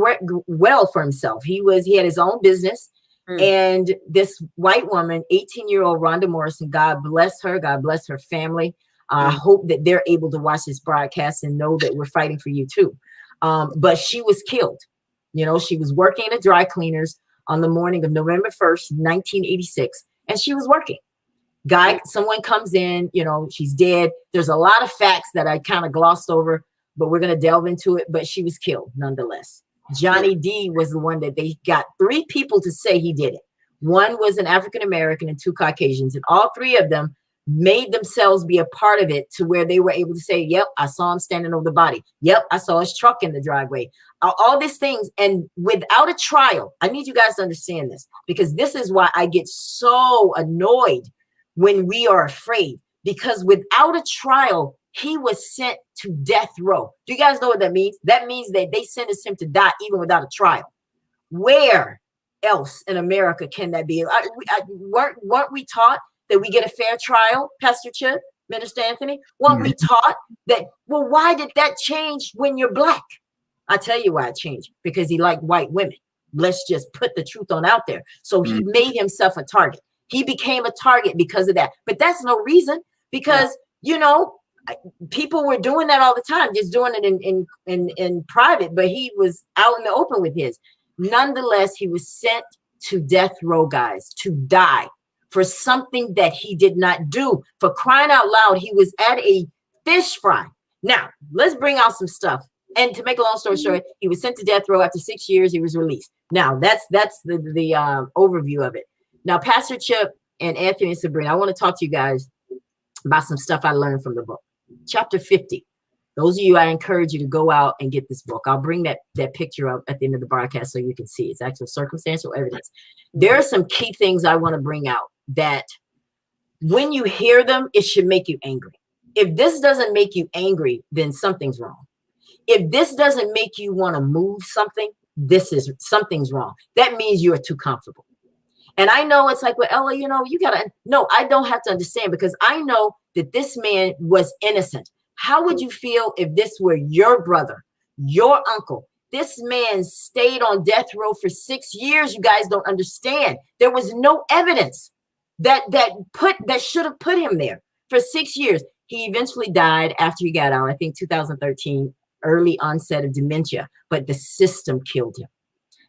well for himself. He had his own business. And this white woman, 18-year-old Rhonda Morrison, God bless her. God bless her family. I hope that they're able to watch this broadcast and know that we're fighting for you too. But she was killed. She was working at dry cleaners on the morning of November 1st, 1986. And she was working. Someone comes in, she's dead. There's a lot of facts that I kind of glossed over, but we're going to delve into it. But she was killed nonetheless. Johnny D was the one that they got 3 people to say he did it. One was an African-American and 2 Caucasians. And all 3 of them made themselves be a part of it, to where they were able to say, yep, I saw him standing over the body. Yep, I saw his truck in the driveway. All these things. And without a trial, I need you guys to understand this, because this is why I get so annoyed when we are afraid, because without a trial, he was sent to death row. Do you guys know what that means? That means that they sentenced him to die even without a trial. Where else in America can that be? Weren't we taught that we get a fair trial, Pastor Chip, Minister Anthony? Weren't we taught that? Well, why did that change when you're Black? I tell you why it changed, because he liked white women. Let's just put the truth on out there. So he made himself a target. He became a target because of that. But that's no reason, because, people were doing that all the time, just doing it in private, but he was out in the open with his. Nonetheless, he was sent to death row, guys, to die for something that he did not do. For crying out loud, he was at a fish fry. Now, let's bring out some stuff. And to make a long story short, he was sent to death row. After 6 years, he was released. Now, that's the overview of it. Now, Pastor Chip and Anthony and Sabrina, I want to talk to you guys about some stuff I learned from the book. Chapter 50. Those of you, I encourage you to go out and get this book. I'll bring that picture up at the end of the broadcast so you can see it's actual circumstantial evidence. There are some key things I want to bring out that when you hear them, it should make you angry. If this doesn't make you angry, then something's wrong. If this doesn't make you want to move something, something's wrong. That means you are too comfortable. And I know it's like, well, Ella, no, I don't have to understand, because I know that this man was innocent. How would you feel if this were your brother, your uncle? This man stayed on death row for 6 years. You guys don't understand. There was no evidence that should have put him there. for 6 years. He eventually died after he got out, I think 2013, early onset of dementia, but the system killed him.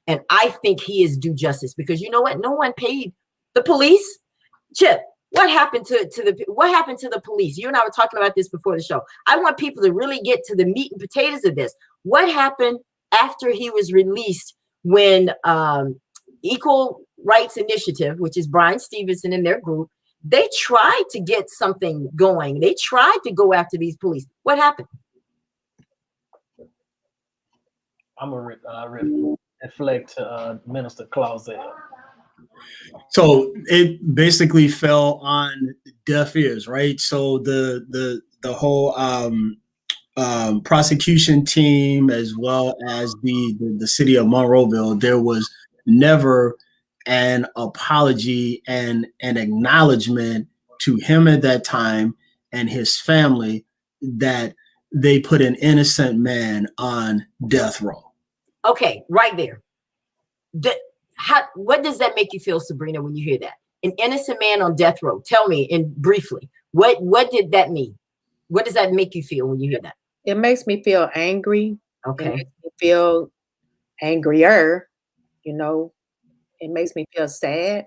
And I think he is due justice, because you know what? No one paid the police. Chip, what happened to the police? You and I were talking about this before the show. I want people to really get to the meat and potatoes of this. What happened after he was released when Equal Rights Initiative, which is Bryan Stevenson and their group, they tried to get something going. They tried to go after these police. What happened? I'm going to reflect Minister Clausel. So it basically fell on deaf ears, right? So the whole prosecution team, as well as the city of Monroeville, there was never an apology and an acknowledgement to him at that time and his family that they put an innocent man on death row. Okay, right there. What does that make you feel, Sabrina, when you hear that? An innocent man on death row. Tell me briefly, what did that mean? What does that make you feel when you hear that? It makes me feel angry. Okay. It makes me feel angrier, you know. It makes me feel sad.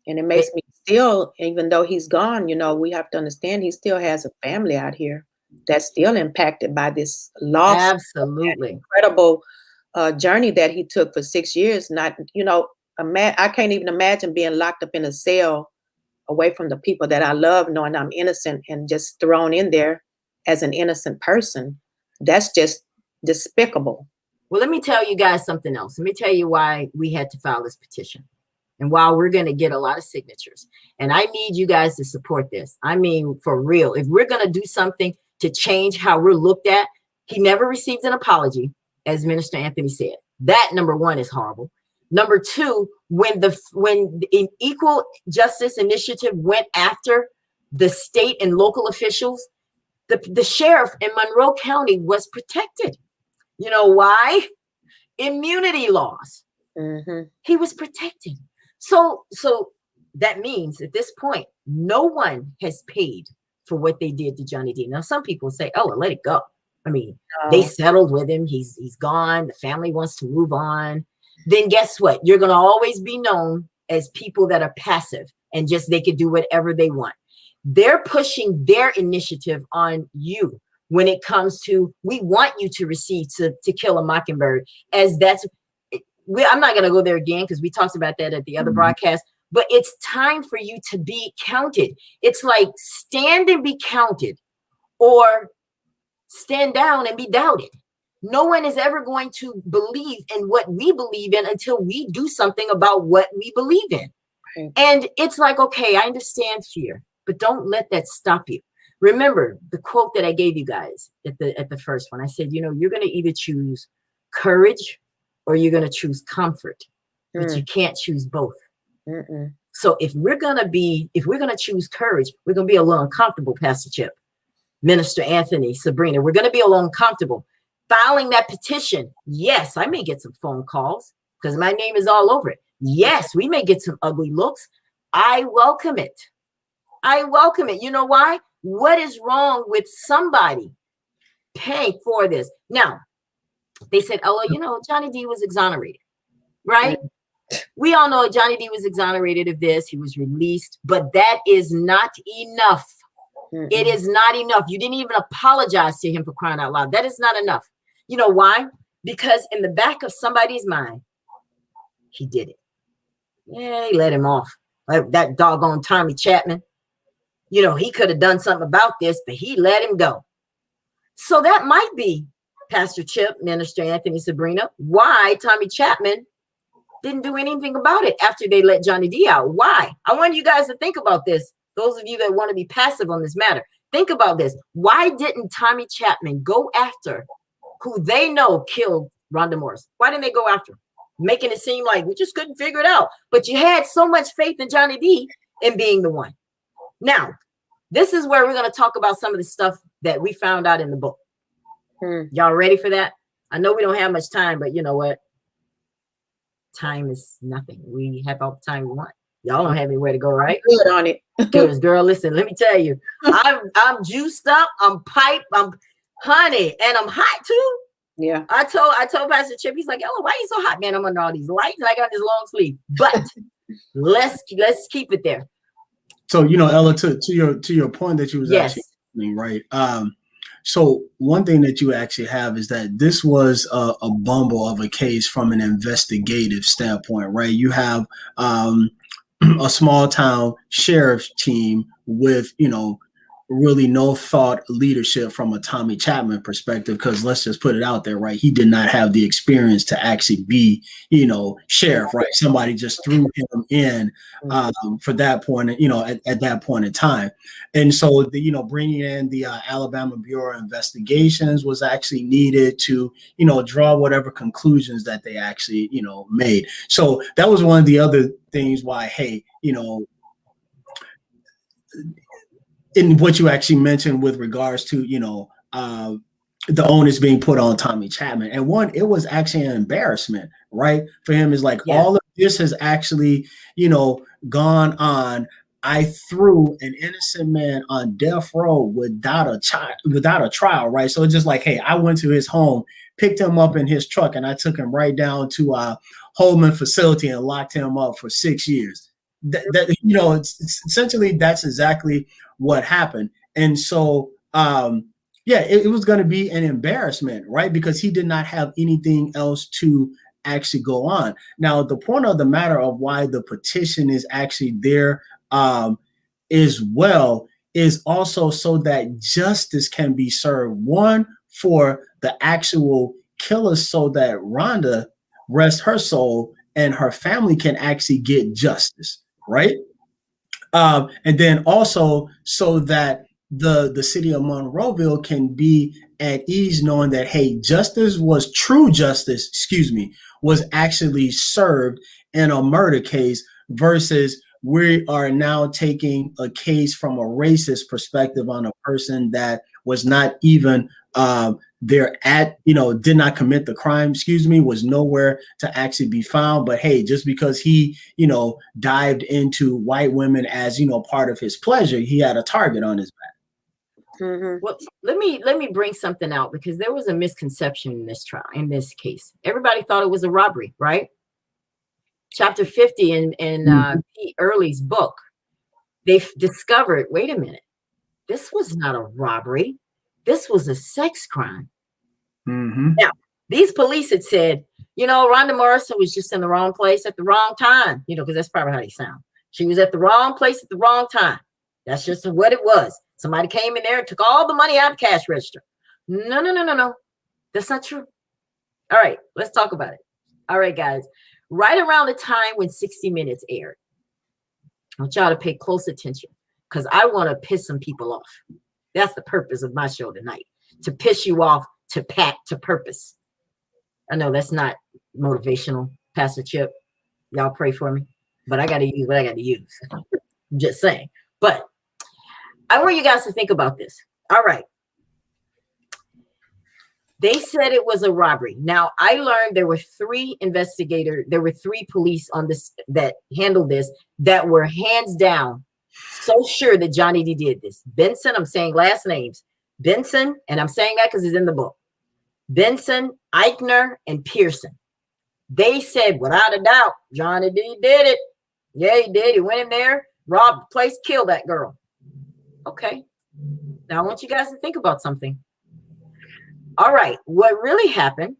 And it makes me still, even though he's gone, you know, we have to understand he still has a family out here that's still impacted by this loss. Absolutely. Incredible journey that he took for 6 years. Not, you know, I can't even imagine being locked up in a cell away from the people that I love, knowing I'm innocent and just thrown in there as an innocent person. That's just despicable. Well, let me tell you guys something else. Let me tell you why we had to file this petition and why we're going to get a lot of signatures. And I need you guys to support this. I mean, for real, if we're going to do something to change how we're looked at, he never received an apology, as Minister Anthony said. That, number one, is horrible. Number two, when the Equal Justice Initiative went after the state and local officials, the sheriff in Monroe County was protected. You know why? Immunity laws. Mm-hmm. He was protected. So that means at this point, no one has paid for what they did to Johnny D. Now, some people say, oh, let it go. I mean, they settled with him. He's gone. The family wants to move on. Then guess what? You're going to always be known as people that are passive and just they could do whatever they want. They're pushing their initiative on you. When it comes to, we want you to receive To Kill a Mockingbird, as I'm not going to go there again because we talked about that at the other broadcast, but it's time for you to be counted. It's like stand and be counted, or stand down and be doubted. No one is ever going to believe in what we believe in until we do something about what we believe in. Okay. And it's like, okay, I understand fear, but don't let that stop you. Remember the quote that I gave you guys at the first one. I said, you know, you're going to either choose courage or you're going to choose comfort, but you can't choose both. Mm-mm. So if we're going to choose courage, we're going to be a little uncomfortable, Pastor Chip, Minister Anthony, Sabrina. We're going to be a little uncomfortable. Filing that petition, yes, I may get some phone calls because my name is all over it. Yes, we may get some ugly looks. I welcome it. You know why? What is wrong with somebody paying for this? Now, they said, oh, well, you know, Johnny D was exonerated, right? We all know Johnny D was exonerated of this. He was released, but that is not enough. It is not enough. You didn't even apologize to him, for crying out loud. That is not enough. You know why? Because in the back of somebody's mind, he did it. Yeah, he let him off. Like that doggone Tommy Chapman. You know, he could have done something about this, but he let him go. So that might be, Pastor Chip, Minister Anthony, Sabrina, why Tommy Chapman didn't do anything about it after they let Johnny D out. Why? I want you guys to think about this. Those of you that want to be passive on this matter, think about this. Why didn't Tommy Chapman go after who they know killed Rhonda Morrison? Why didn't they go after him? Making it seem like we just couldn't figure it out. But you had so much faith in Johnny D in being the one. Now, this is where we're going to talk about some of the stuff that we found out in the book. Y'all ready for that? I know we don't have much time, but you know what? Time is nothing. We have all the time we want. Y'all don't have anywhere to go, right? Good on it. Because, girl, listen, let me tell you, I'm juiced up, I'm piped, I'm honey, and I'm hot too. Yeah. I told Pastor Chip, he's like, Ella, why are you so hot, man? I'm under all these lights and I got this long sleeve. But let's keep it there. So, you know, Ella, to your point that you was yes. actually right. So one thing that you actually have is that this was a bumble of a case from an investigative standpoint, right? You have a small town sheriff's team with, you know, really no thought leadership from a Tommy Chapman perspective, because let's just put it out there, right? He did not have the experience to actually be, you know, sheriff, right? Somebody just threw him in for that point, you know, at that point in time. And so, you know, bringing in the Alabama Bureau of Investigations was actually needed to, you know, draw whatever conclusions that they actually, you know, made. So that was one of the other things why, hey, you know, in what you actually mentioned with regards to, you know, the onus being put on Tommy Chapman. And one, it was actually an embarrassment, right? For him is like, all of this has actually, you know, gone on. I threw an innocent man on death row without a trial, right? So it's just like, hey, I went to his home, picked him up in his truck, and I took him right down to Holman facility and locked him up for 6 years. That you know, it's essentially that's exactly what happened. And so it was going to be an embarrassment, right? Because he did not have anything else to actually go on. Now, the point of the matter of why the petition is actually there as well is also so that justice can be served, one, for the actual killers, so that Rhonda, rest her soul, and her family can actually get justice, right? And then also so that the city of Monroeville can be at ease knowing that, hey, true justice, was actually served in a murder case versus we are now taking a case from a racist perspective on a person that was not even there at, you know, did not commit the crime, was nowhere to actually be found. But hey, just because he, you know, dived into white women as, you know, part of his pleasure, he had a target on his back. Mm-hmm. Well, let me bring something out, because there was a misconception in this trial, in this case. Everybody thought it was a robbery, right? Chapter 50 in Pete Early's book, they've discovered, wait a minute, this was not a robbery. This was a sex crime. Mm-hmm. Now, these police had said, you know, Rhonda Morrison was just in the wrong place at the wrong time, you know, because that's probably how they sound. She was at the wrong place at the wrong time. That's just what it was. Somebody came in there and took all the money out of the cash register. No. That's not true. All right, let's talk about it. All right, guys. Right around the time when 60 Minutes aired, I want y'all to pay close attention, because I want to piss some people off. That's the purpose of my show tonight, to piss you off, to purpose. I know that's not motivational, Pastor Chip. Y'all pray for me, but I got to use what I got to use. I'm just saying. But I want you guys to think about this. All right. They said it was a robbery. Now, I learned there were 3 police on this that handled this that were hands down so sure that Johnny D did this. Benson, I'm saying last names. Benson, and I'm saying that because it's in the book. Benson, Eichner, and Pearson. They said, without a doubt, Johnny D did it. Yeah, he did. He went in there, robbed the place, killed that girl. Okay. Now, I want you guys to think about something. All right. What really happened,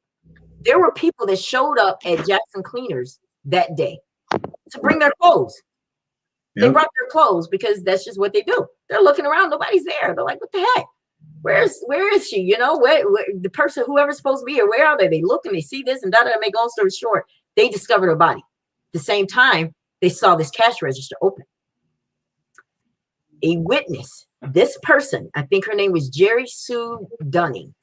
there were people that showed up at Jackson Cleaners that day to bring their clothes. They brought their clothes because that's just what they do. They're looking around. Nobody's there. They're like, what the heck? Where is she? You know, where the person, whoever's supposed to be here, where are they? They look and they see this and da-da. Make long story short, they discovered her body. At the same time, they saw this cash register open. A witness, this person, I think her name was Jerry Sue Dunning.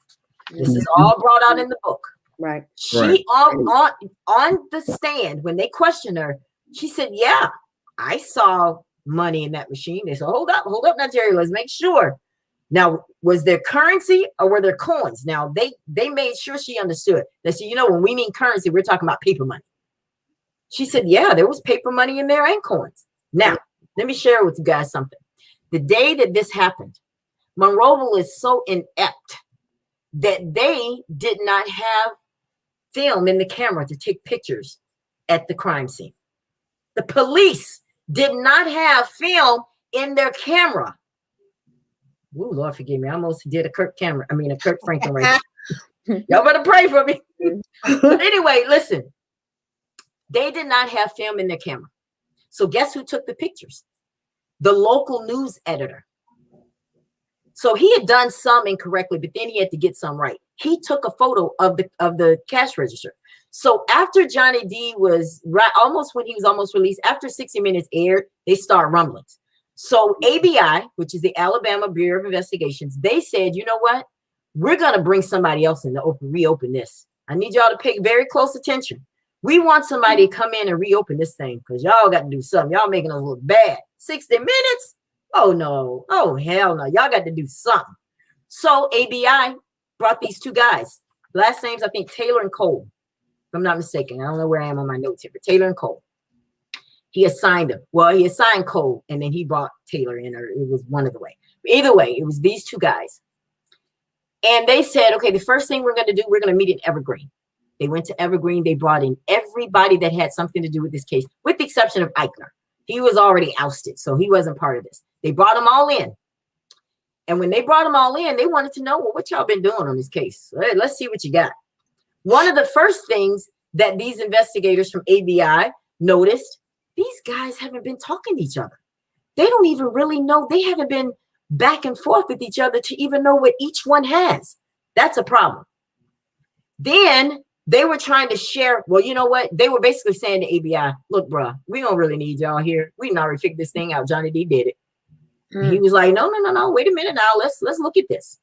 This is all brought out in the book. Right. She on the stand, when they questioned her, she said, yeah, I saw money in that machine. They said, hold up now, Jerry, let's make sure. Now, was there currency or were there coins? Now, they made sure she understood. They said, you know, when we mean currency, we're talking about paper money. She said, yeah, there was paper money in there and coins. Now, let me share with you guys something. The day that this happened, Monroeville is so inept that they did not have film in the camera to take pictures at the crime scene. The police did not have film in their camera. Ooh, Lord forgive me. I almost did a Kirk Franklin right now. Y'all better pray for me. But anyway, listen. They did not have film in their camera. So guess who took the pictures? The local news editor. So he had done some incorrectly, but then he had to get some right. He took a photo of the cash register. So after Johnny D was when he was almost released, after 60 Minutes aired, they start rumblings. So ABI, which is the Alabama Bureau of Investigations, they said, you know what? We're going to bring somebody else in to reopen this. I need y'all to pay very close attention. We want somebody to come in and reopen this thing because y'all got to do something. Y'all making us look bad. 60 Minutes? Oh, no. Oh, hell no. Y'all got to do something. So ABI brought these two guys. Last names, I think, Taylor and Cole. If I'm not mistaken. I don't know where I am on my notes here, but Taylor and Cole. He assigned them. Well, he assigned Cole, and then he brought Taylor in, or it was one of the way. Either way, it was these two guys. And they said, okay, the first thing we're going to do, we're going to meet in Evergreen. They went to Evergreen. They brought in everybody that had something to do with this case, with the exception of Eichner. He was already ousted, so he wasn't part of this. They brought them all in. And when they brought them all in, they wanted to know, well, what y'all been doing on this case? Hey, let's see what you got. One of the first things that these investigators from ABI noticed, these guys haven't been talking to each other. They don't even really know. They haven't been back and forth with each other to even know what each one has. That's a problem. Then they were trying to share. Well, you know what? They were basically saying to ABI, look, bro, we don't really need y'all here. We can already figure this thing out. Johnny D did it. He was like, no. Wait a minute now. Let's look at this.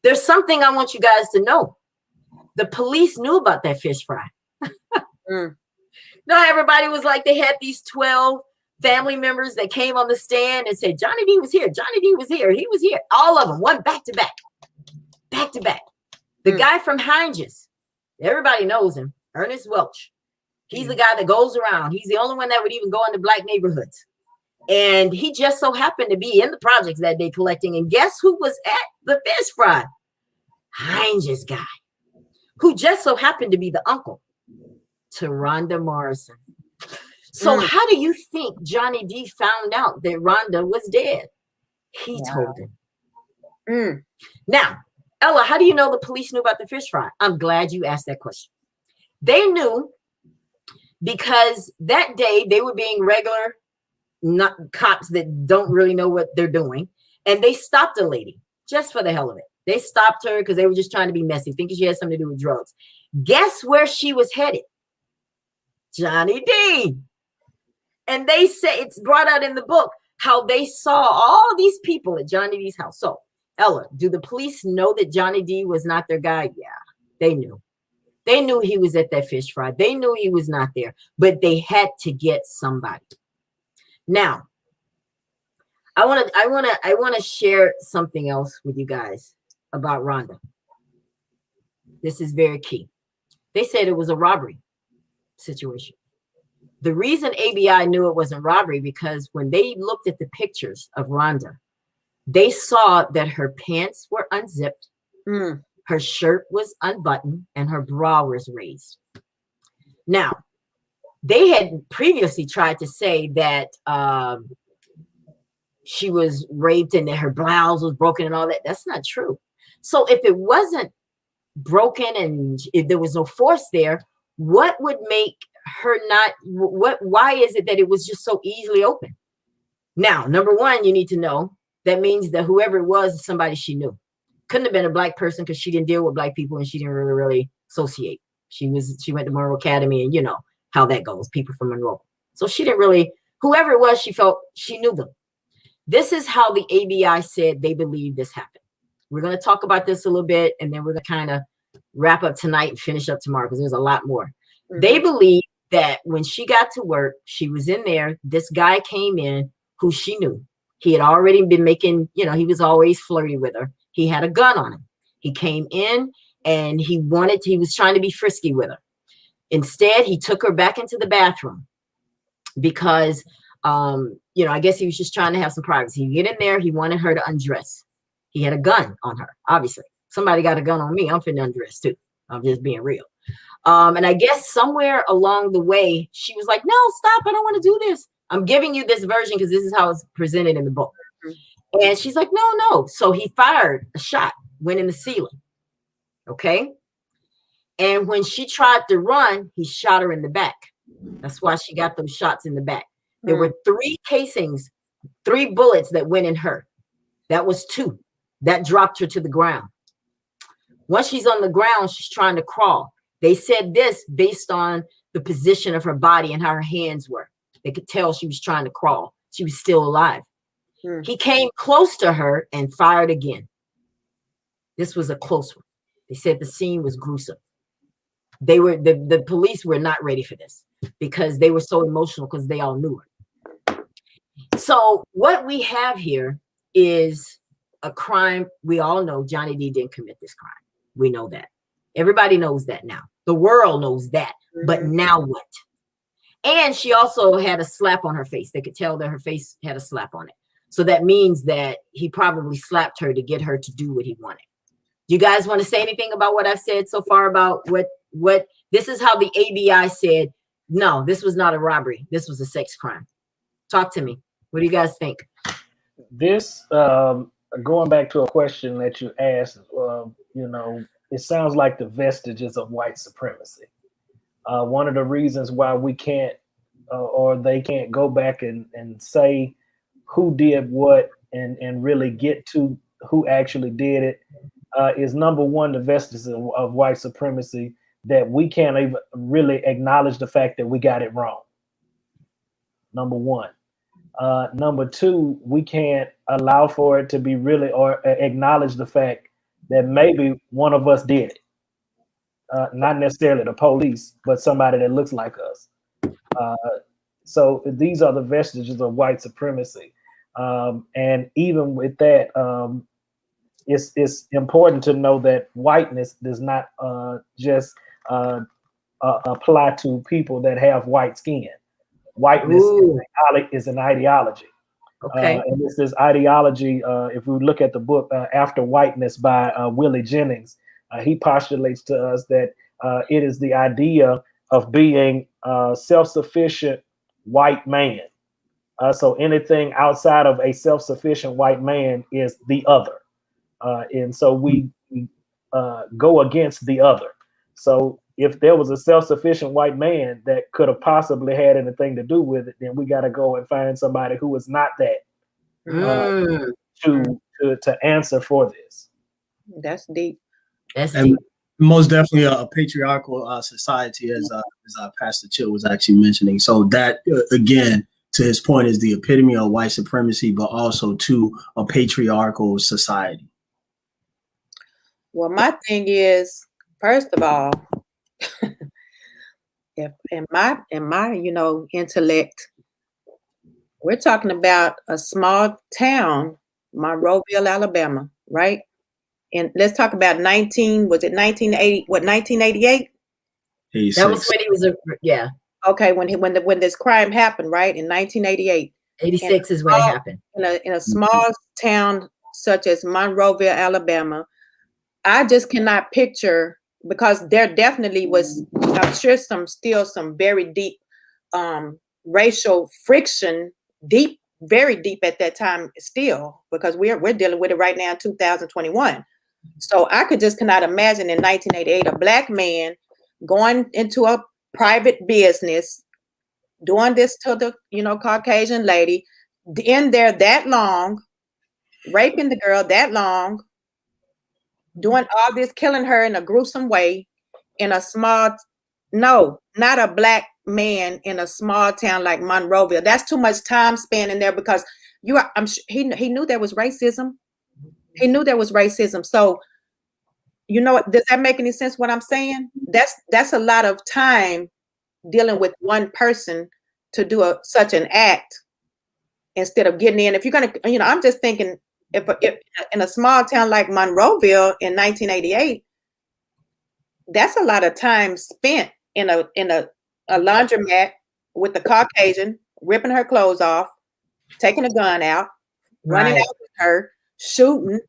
There's something I want you guys to know. The police knew about that fish fry. No, everybody was like, they had these 12 family members that came on the stand and said, Johnny D was here. Johnny D was here. He was here. All of them, one back to back. The guy from Hinges, everybody knows him, Ernest Welch. He's the guy that goes around. He's the only one that would even go into black neighborhoods. And he just so happened to be in the projects that day collecting. And guess who was at the fish fry? Hinges guy, who just so happened to be the uncle to Rhonda Morrison. So how do you think Johnny D found out that Rhonda was dead? He told him. Now, Ella, how do you know the police knew about the fish fry? I'm glad you asked that question. They knew because that day they were being regular cops that don't really know what they're doing. And they stopped a lady just for the hell of it. They stopped her because they were just trying to be messy, thinking she had something to do with drugs. Guess where she was headed? Johnny D. And they say, it's brought out in the book, how they saw all these people at Johnny D's house. So, Ella, do the police know that Johnny D was not their guy? Yeah, they knew. They knew he was at that fish fry. They knew he was not there, but they had to get somebody. Now, I want to share something else with you guys about Rhonda. This is very key. They said it was a robbery situation. The reason ABI knew it wasn't robbery because when they looked at the pictures of Rhonda, they saw that her pants were unzipped, her shirt was unbuttoned, and her bra was raised. Now, they had previously tried to say that she was raped and that her blouse was broken and all that. That's not true. So if it wasn't broken and if there was no force there, what would make her not, why is it that it was just so easily open? Now, number one, you need to know that means that whoever it was is somebody she knew. Couldn't have been a black person because she didn't deal with black people and she didn't really associate. She went to Monroe Academy and you know how that goes, people from Monroe. So she didn't really, whoever it was, she felt she knew them. This is how the ABI said they believe this happened. We're going to talk about this a little bit and then we're going to kind of wrap up tonight and finish up tomorrow because there's a lot more. They believe that when she got to work, she was in there. This guy came in who she knew. He had already been making, you know, he was always flirty with her. He had a gun on him. He came in and he was trying to be frisky with her. Instead, he took her back into the bathroom because You know, I guess he was just trying to have some privacy. He get in there, he wanted her to undress. He had a gun on her, obviously. Somebody got a gun on me, I'm finna undress too. I'm just being real. And I guess somewhere along the way, she was like, no, stop, I don't want to do this. I'm giving you this version because this is how it's presented in the book. And she's like, no. So he fired a shot, went in the ceiling. Okay. And when she tried to run, he shot her in the back. That's why she got those shots in the back. There were 3 casings, 3 bullets that went in her. That was 2. That dropped her to the ground. Once she's on the ground, she's trying to crawl. They said this based on the position of her body and how her hands were. They could tell she was trying to crawl. She was still alive. He came close to her and fired again. This was a close one. They said the scene was gruesome. They were the police were not ready for this because they were so emotional because they all knew her. So what we have here is a crime. We all know Johnny D didn't commit this crime. We know that. Everybody knows that now. The world knows that. But now what? And she also had a slap on her face. They could tell that her face had a slap on it. So that means that he probably slapped her to get her to do what he wanted. Do you guys want to say anything about what I've said so far about what this is how the ABI said, no, this was not a robbery. This was a sex crime. Talk to me. What do you guys think? This, going back to a question that you asked, you know, it sounds like the vestiges of white supremacy. One of the reasons why we can't or they can't go back and say who did what and really get to who actually did it is number one, the vestiges of white supremacy, that we can't even really acknowledge the fact that we got it wrong. Number one. Number two, we can't allow for it to be really or acknowledge the fact that maybe one of us did it. Not necessarily the police, but somebody that looks like us. So these are the vestiges of white supremacy. And even with that, it's important to know that whiteness does not just apply to people that have white skin. Whiteness is an ideology. Okay. And this ideology, if we look at the book After Whiteness by Willie Jennings, he postulates to us that it is the idea of being a self-sufficient white man. So anything outside of a self-sufficient white man is the other. And so we go against the other. So if there was a self-sufficient white man that could have possibly had anything to do with it, then we got to go and find somebody who is not that to answer for this. That's deep. That's and deep. Most definitely a patriarchal society, as Pastor Chill was actually mentioning. So that again, to his point, is the epitome of white supremacy, but also to a patriarchal society. Well, my thing is, first of all, if in my intellect, we're talking about a small town, Monroeville, Alabama, right? And let's talk about 1988? What, 1988? 86. That was when he was yeah. Okay, when this crime happened, right, in 1988. 86 is when it happened. In a small town such as Monroeville, Alabama, I just cannot picture, because there definitely was, I'm sure, some very deep racial friction, very deep at that time still, because we're dealing with it right now in 2021. So I cannot imagine in 1988 a black man going into a private business, doing this to the Caucasian lady, in there that long, raping the girl that long, doing all this, killing her in a gruesome way in a not a black man in a small town like Monroeville. That's too much time span in there, because I'm sure he knew there was racism. He knew there was racism. So, does that make any sense what I'm saying? That's a lot of time dealing with one person to do such an act, instead of getting in. If you're going to, I'm just thinking, if in a small town like Monroeville in 1988, that's a lot of time spent in a laundromat with the Caucasian ripping her clothes off, taking a gun out, running out with her, shooting,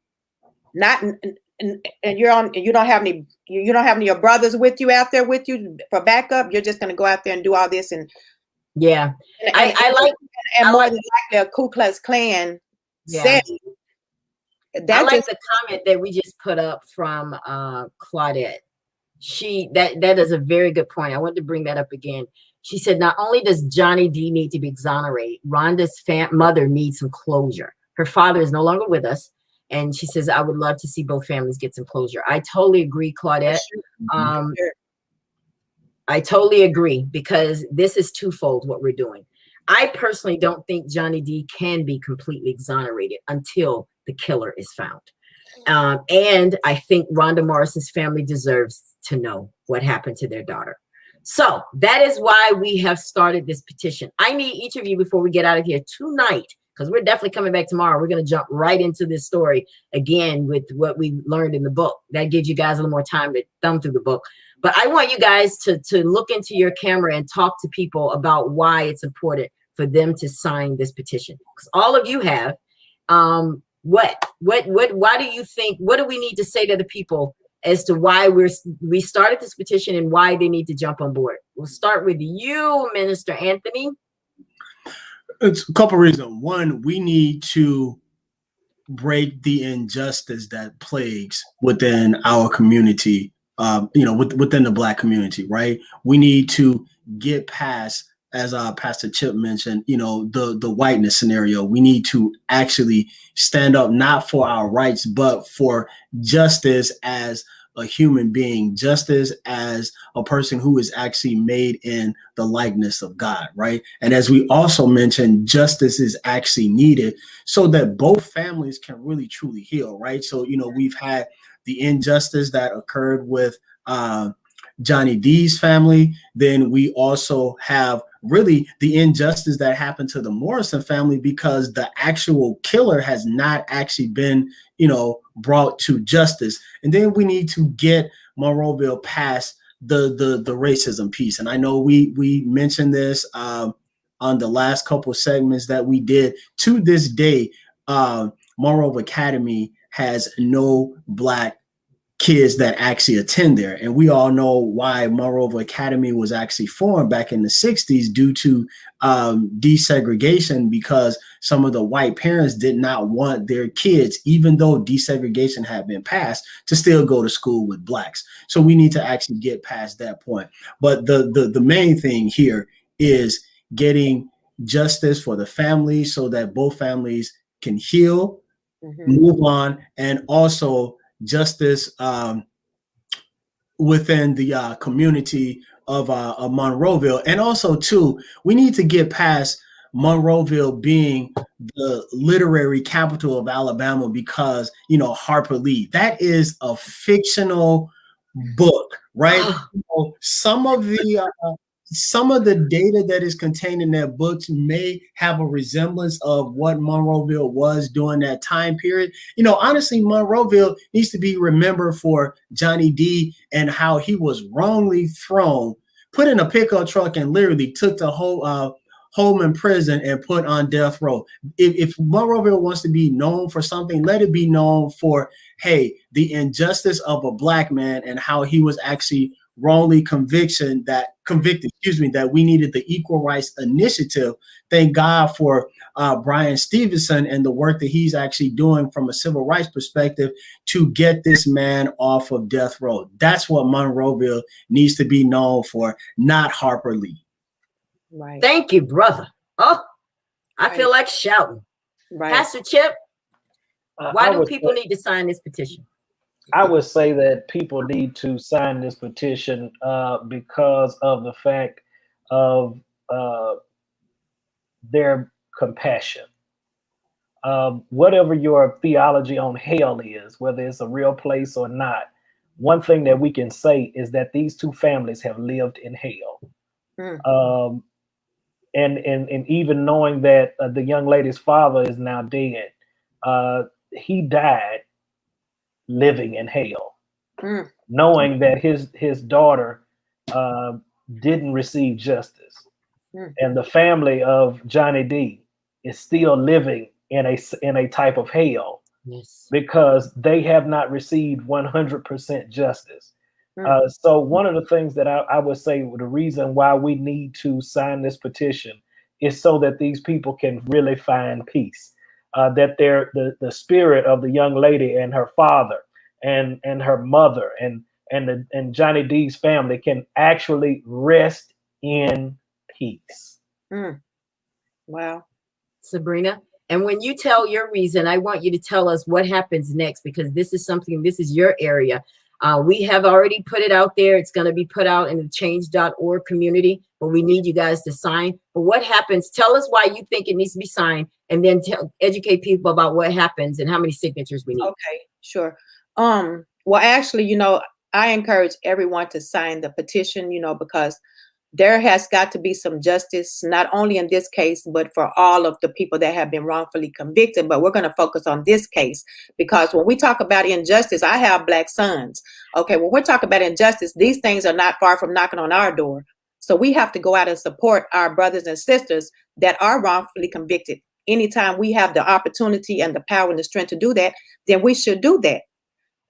not and you don't have any of your brothers with you out there with you for backup. You're just going to go out there and do all this and I more than likely a Ku Klux Klan setting. I like the comment that we just put up from Claudette. That is a very good point. I wanted to bring that up again. She said, not only does Johnny D need to be exonerated, Rhonda's mother needs some closure. Her father is no longer with us. And she says, I would love to see both families get some closure. I totally agree, Claudette. I totally agree, because this is twofold what we're doing. I personally don't think Johnny D can be completely exonerated until the killer is found. And I think Rhonda Morrison's family deserves to know what happened to their daughter. So that is why we have started this petition. I need each of you, before we get out of here tonight, because we're definitely coming back tomorrow. We're going to jump right into this story again with what we learned in the book. That gives you guys a little more time to thumb through the book. But I want you guys to look into your camera and talk to people about why it's important for them to sign this petition. Because all of you have. Why do you think, what do we need to say to the people as to why we started this petition and why they need to jump on board? We'll start with you, Minister Anthony. It's a couple reasons. One, we need to break the injustice that plagues within our community, within the Black community, right? We need to get past, as Pastor Chip mentioned, the whiteness scenario. We need to actually stand up, not for our rights, but for justice as a human being, justice as a person who is actually made in the likeness of God, right? And as we also mentioned, justice is actually needed so that both families can really truly heal, right? So, we've had the injustice that occurred with Johnny D's family. Then we also have really the injustice that happened to the Morrison family, because the actual killer has not actually been, brought to justice. And then we need to get Monroeville past the racism piece. And I know we mentioned this on the last couple of segments that we did. To this day, Monroeville Academy has no Black kids that actually attend there. And we all know why Monroeville Academy was actually formed back in the 60s, due to desegregation, because some of the white parents did not want their kids, even though desegregation had been passed, to still go to school with Blacks. So we need to actually get past that point. But the main thing here is getting justice for the family so that both families can heal, move on, and also justice within the community of Monroeville. And also, too, we need to get past Monroeville being the literary capital of Alabama, because, Harper Lee, that is a fictional book, right? Some of the data that is contained in that books may have a resemblance of what Monroeville was during that time period. Honestly, Monroeville needs to be remembered for Johnny D and how he was wrongly thrown, put in a pickup truck, and literally took to home in prison and put on death row. If Monroeville wants to be known for something, let it be known for, hey, the injustice of a Black man and how he was actually wrongly convicted, that we needed the Equal Rights Initiative. Thank God for Bryan Stevenson and the work that he's actually doing from a civil rights perspective to get this man off of death row. That's what Monroeville needs to be known for, not Harper Lee. Right. Thank you, brother. Oh, I feel like shouting. Right. Pastor Chip, why do people need to sign this petition? I would say that people need to sign this petition because of the fact of their compassion. Whatever your theology on hell is, whether it's a real place or not, one thing that we can say is that these two families have lived in hell. And even knowing that the young lady's father is now dead, he died living in hell, knowing that his daughter didn't receive justice. And the family of Johnny D is still living in a type of hell. Yes. Because they have not received 100% justice. So one of the things that I would say the reason why we need to sign this petition is so that these people can really find peace, that the spirit of the young lady and her father and her mother and Johnny D's family can actually rest in peace. Wow. Sabrina, and when you tell your reason, I want you to tell us what happens next, because this is your area. We have already put it out there. It's going to be put out in the change.org community, but we need you guys to sign. But what happens? Tell us why you think it needs to be signed, and then educate people about what happens and how many signatures we need. Okay, sure. Well, actually, I encourage everyone to sign the petition, because there has got to be some justice, not only in this case, but for all of the people that have been wrongfully convicted. But we're going to focus on this case, because when we talk about injustice, I have Black sons. Okay, when we're talking about injustice, these things are not far from knocking on our door. So we have to go out and support our brothers and sisters that are wrongfully convicted. Anytime we have the opportunity and the power and the strength to do that, then we should do that.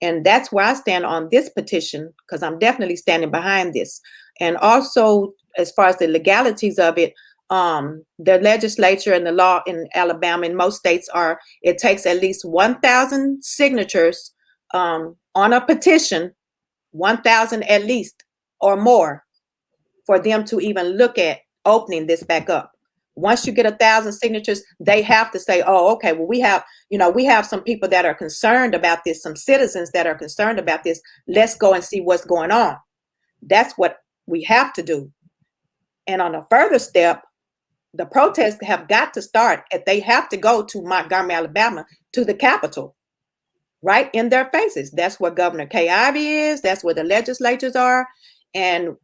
And that's where I stand on this petition, because I'm definitely standing behind this. And also, as far as the legalities of it, the legislature and the law in Alabama, in most states, it takes at least 1,000 signatures on a petition, 1,000 at least or more, for them to even look at opening this back up. Once you get 1,000 signatures, they have to say, oh, okay, well, we have some people that are concerned about this, some citizens that are concerned about this. Let's go and see what's going on. That's what we have to do. And on a further step, the protests have got to start. They have to go to Montgomery, Alabama, to the Capitol, right in their faces. That's where Governor Kay Ivey is. That's where the legislatures are. And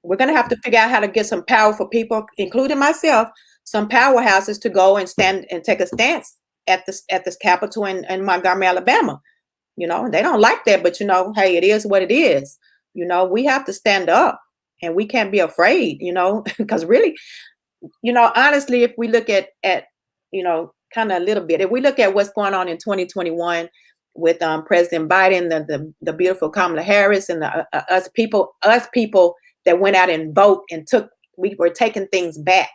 we're going to have to figure out how to get some powerful people, including myself, some powerhouses to go and stand and take a stance at this Capitol in Montgomery, Alabama. They don't like that, but hey, it is what it is. We have to stand up, and we can't be afraid, because really, honestly, if we look at kind of a little bit, if we look at what's going on in 2021 with President Biden, the beautiful Kamala Harris, and us people that went out and vote and we were taking things back.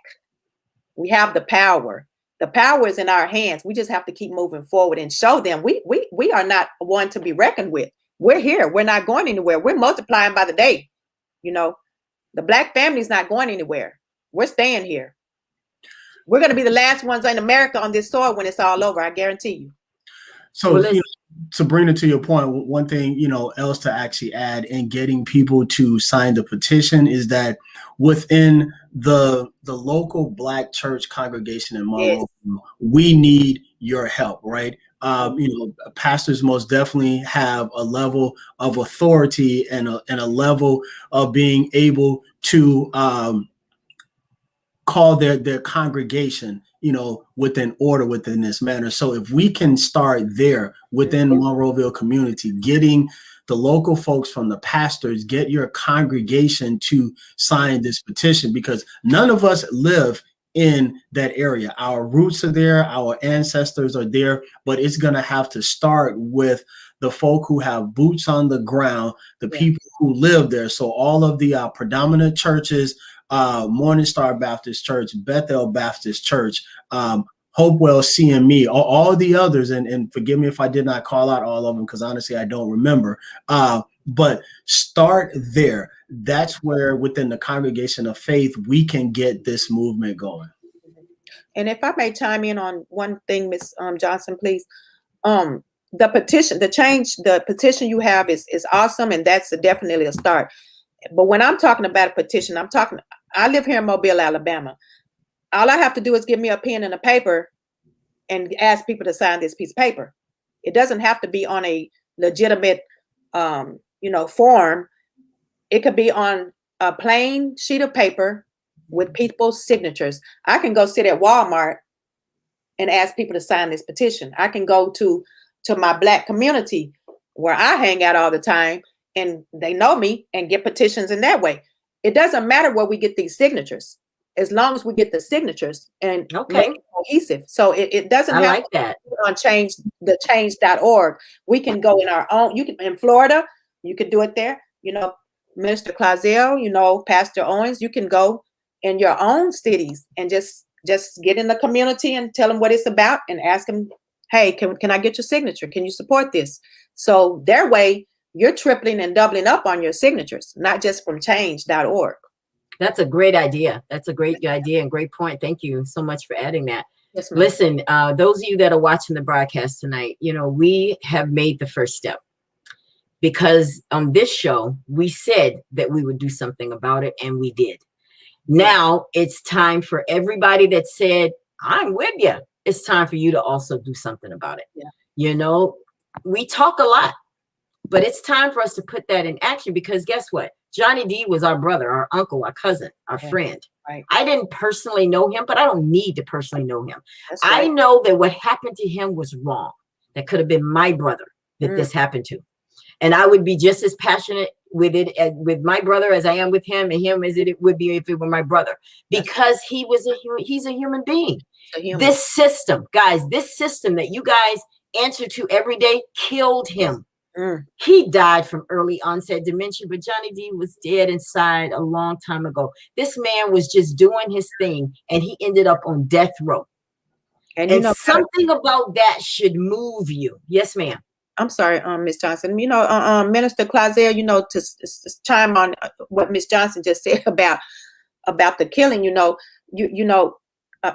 We have the power. The power is in our hands. We just have to keep moving forward and show them we are not one to be reckoned with. We're here. We're not going anywhere. We're multiplying by the day. The Black family is not going anywhere. We're staying here. We're going to be the last ones in America on this soil when it's all over. I guarantee you. So, Sabrina, to your point, one thing, else to actually add in getting people to sign the petition is that within the local Black church congregation in Monroeville, yes, we need your help, right? Pastors most definitely have a level of authority and a level of being able to call their congregation, within order within this manner. So if we can start there within Monroeville community, getting the local folks from the pastors, get your congregation to sign this petition, because none of us live in that area. Our roots are there, our ancestors are there, but it's going to have to start with the folk who have boots on the ground, the people who live there. So all of the predominant churches, Morning Star Baptist Church, Bethel Baptist Church, Hopewell CME, all the others, and forgive me if I did not call out all of them, because honestly, I don't remember. But start there. That's where within the congregation of faith, we can get this movement going. And if I may chime in on one thing, Ms. Johnson, please. The petition you have is awesome, and that's definitely a start. But when I'm talking about a petition, I live here in Mobile, Alabama. All I have to do is give me a pen and a paper and ask people to sign this piece of paper. It doesn't have to be on a legitimate, form. It could be on a plain sheet of paper with people's signatures. I can go sit at Walmart and ask people to sign this petition. I can go to my Black community where I hang out all the time, and they know me, and get petitions in that way. It doesn't matter where we get these signatures. as long as we get the signatures and okay, make it cohesive. So it doesn't have like to that be on change.org. We can go in our own. You can in Florida, you could do it there. You know, Minister Clazel, you know, Pastor Owens, you can go in your own cities and just get in the community and tell them what it's about and ask them, hey, can I get your signature? Can you support this? So their way, you're tripling and doubling up on your signatures, not just from change.org. That's a great idea. That's a great idea and great point. Thank you so much for adding that. Yes, ma'am. Listen, those of you that are watching the broadcast tonight, you know, we have made the first step because on this show, we said that we would do something about it, and we did. Now it's time for everybody that said, I'm with you. It's time for you to also do something about it. Yeah. You know, we talk a lot, but it's time for us to put that in action because guess what? Johnny D was our brother, our uncle, our cousin, our friend. Right. I didn't personally know him, but I don't need to personally know him. That's right. I know that what happened to him was wrong. That could have been my brother that this happened to. And I would be just as passionate with it with my brother as I am with him, and him as it would be if it were my brother, because he's a human being. This system, guys, this system that you guys answer to every day killed him. He died from early onset dementia, but Johnny D was dead inside a long time ago. This man was just doing his thing, and he ended up on death row. And you know, something about that should move you. Yes, ma'am. I'm sorry, Ms. Johnson. You know, Minister Clazel, you know, to chime on what Ms. Johnson just said about the killing. You know,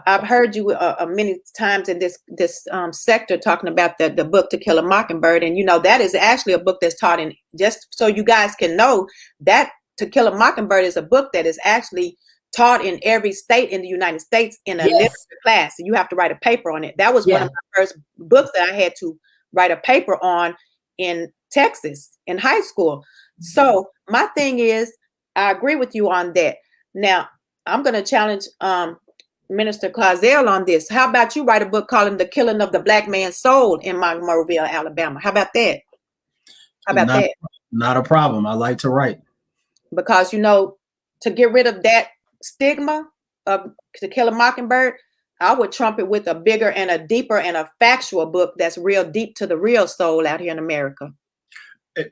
I've heard you many times in this sector talking about the book To Kill a Mockingbird, and you know that is actually a book that's taught in. Just so you guys can know, that To Kill a Mockingbird is a book that is actually taught in every state in the United States in a literature class. You have to write a paper on it. That was one of my first books that I had to write a paper on in Texas in high school. So my thing is, I agree with you on that. Now I'm going to challenge Minister Clazel on this. How about you write a book called The Killing of the Black Man's Soul in Monroeville, Alabama? How about that? Not a problem. I like to write. Because, you know, to get rid of that stigma of To Kill a Mockingbird, I would trump it with a bigger and a deeper and a factual book that's real deep to the real soul out here in America.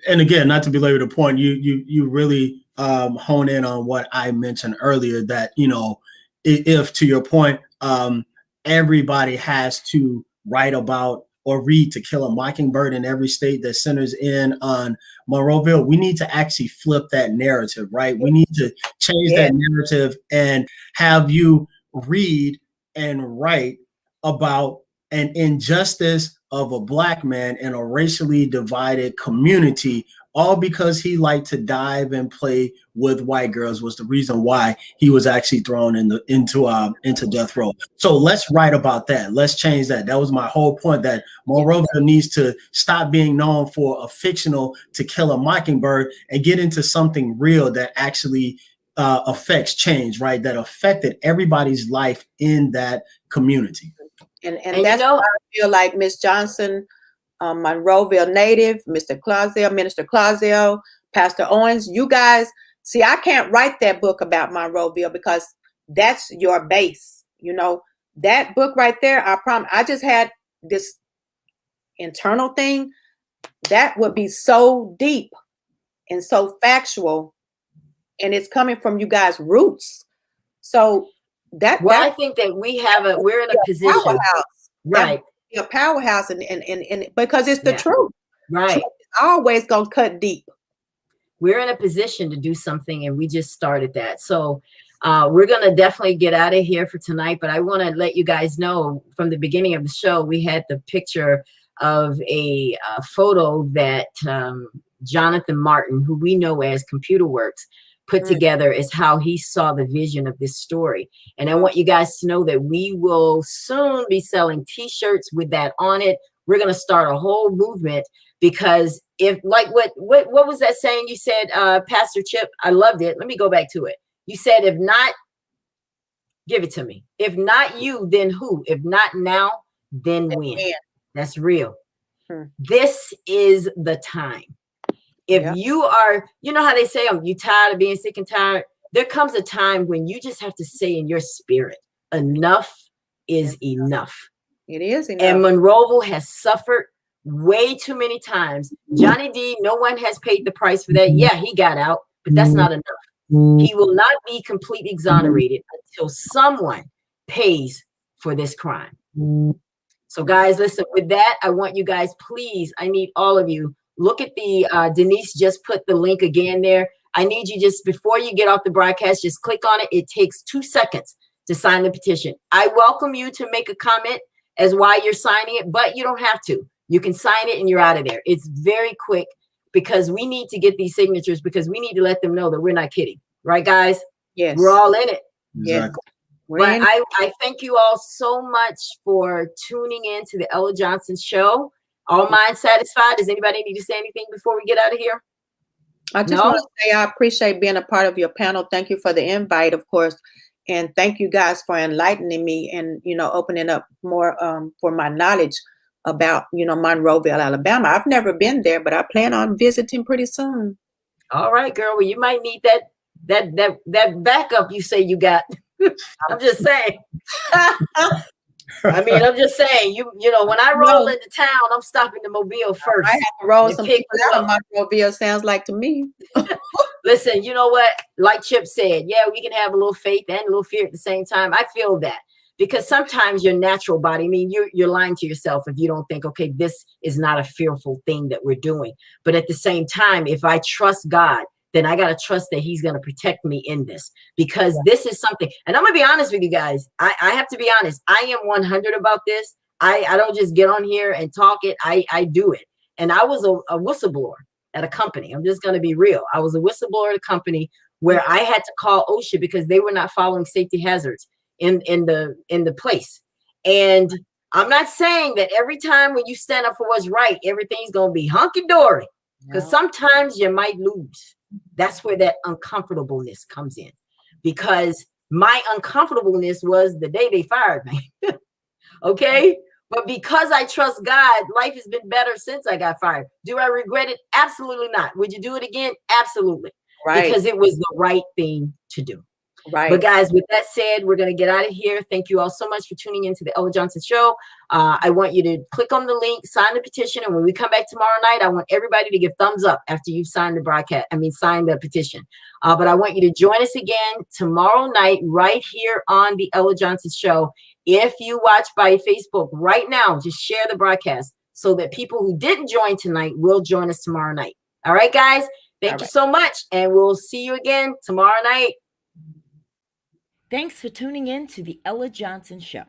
And again, not to belabor the point, you really hone in on what I mentioned earlier, that, you know, if to your point, everybody has to write about or read To Kill a Mockingbird in every state that centers in on Monroeville, we need to actually flip that narrative, right? We need to change that narrative and have you read and write about an injustice of a Black man in a racially divided community, all because he liked to dive and play with white girls was the reason why he was actually thrown into death row. So let's write about that. Let's change that. That was my whole point, that Monroeville needs to stop being known for a fictional To Kill a Mockingbird and get into something real that actually affects change, right? That affected everybody's life in that community. And that's why I feel like Ms. Johnson, Monroeville native, Mr. Clazel, Minister Clazel, Pastor Owens, you guys, see, I can't write that book about Monroeville because that's your base. You know, that book right there, I promise, I just had this internal thing that would be so deep and so factual, and it's coming from you guys' roots. So I think that we're in a position, powerhouse, right? A powerhouse, and because it's the truth, right? Truth is always gonna cut deep. We're in a position to do something, and we just started that. So we're gonna definitely get out of here for tonight. But I want to let you guys know from the beginning of the show, we had the picture of a photo that Jonathan Martin, who we know as Computer Works, put together, is how he saw the vision of this story. And I want you guys to know that we will soon be selling t-shirts with that on it. We're going to start a whole movement, because if, like, what was that saying you said, Pastor Chip? I loved it. Let me go back to it. You said, if not, give it to me. If not you, then who? If not now, then when? That's real. This is the time. If you are, you know how they say, you tired of being sick and tired? there comes a time when you just have to say in your spirit, enough is enough. It is enough. And Monroeville has suffered way too many times. Johnny D, no one has paid the price for that. Yeah, he got out, but that's not enough. He will not be completely exonerated until someone pays for this crime. So guys, listen, with that, I want you guys, please, I need all of you, look at the, Denise just put the link again there. I need you just, before you get off the broadcast, just click on it. It takes 2 seconds to sign the petition. I welcome you to make a comment as why you're signing it, but you don't have to. You can sign it and you're out of there. It's very quick because we need to get these signatures because we need to let them know that we're not kidding. Right, guys? Yes. We're all in it. Exactly. But I thank you all so much for tuning in to the Ella Johnson Show. All minds satisfied? Does anybody need to say anything before we get out of here? I just want to say I appreciate being a part of your panel. Thank you for the invite, of course. And thank you guys for enlightening me and, opening up more for my knowledge about, Monroeville, Alabama. I've never been there, but I plan on visiting pretty soon. All right, girl. Well, you might need that backup you say you got. I'm just saying. I mean, I'm just saying, when I roll into town, I'm stopping to Mobile first. I have to roll some people out of Monroeville, sounds like to me. Listen, you know what? Like Chip said, yeah, we can have a little faith and a little fear at the same time. I feel that because sometimes your natural body, I mean, you're lying to yourself if you don't think, okay, this is not a fearful thing that we're doing. But at the same time, if I trust God, then I got to trust that he's going to protect me in this because this is something. And I'm going to be honest with you guys. I have to be honest. I am 100 about this. I don't just get on here and talk it. I do it. And I was a whistleblower at a company. I'm just going to be real. I was a whistleblower at a company where I had to call OSHA because they were not following safety hazards in the place. And I'm not saying that every time when you stand up for what's right, everything's going to be hunky-dory because sometimes you might lose. That's where that uncomfortableness comes in because my uncomfortableness was the day they fired me. Okay. But because I trust God, life has been better since I got fired. Do I regret it? Absolutely not. Would you do it again? Absolutely. Right. Because it was the right thing to do. Right. But guys, with that said, we're going to get out of here. Thank you all so much for tuning into the Ella Johnson Show. I want you to click on the link, sign the petition. And when we come back tomorrow night, I want everybody to give thumbs up after you've signed the sign the petition. But I want you to join us again tomorrow night, right here on the Ella Johnson Show. If you watch by Facebook right now, just share the broadcast so that people who didn't join tonight will join us tomorrow night. All right, guys. Thank you so much. And we'll see you again tomorrow night. Thanks for tuning in to the Ella Johnson Show.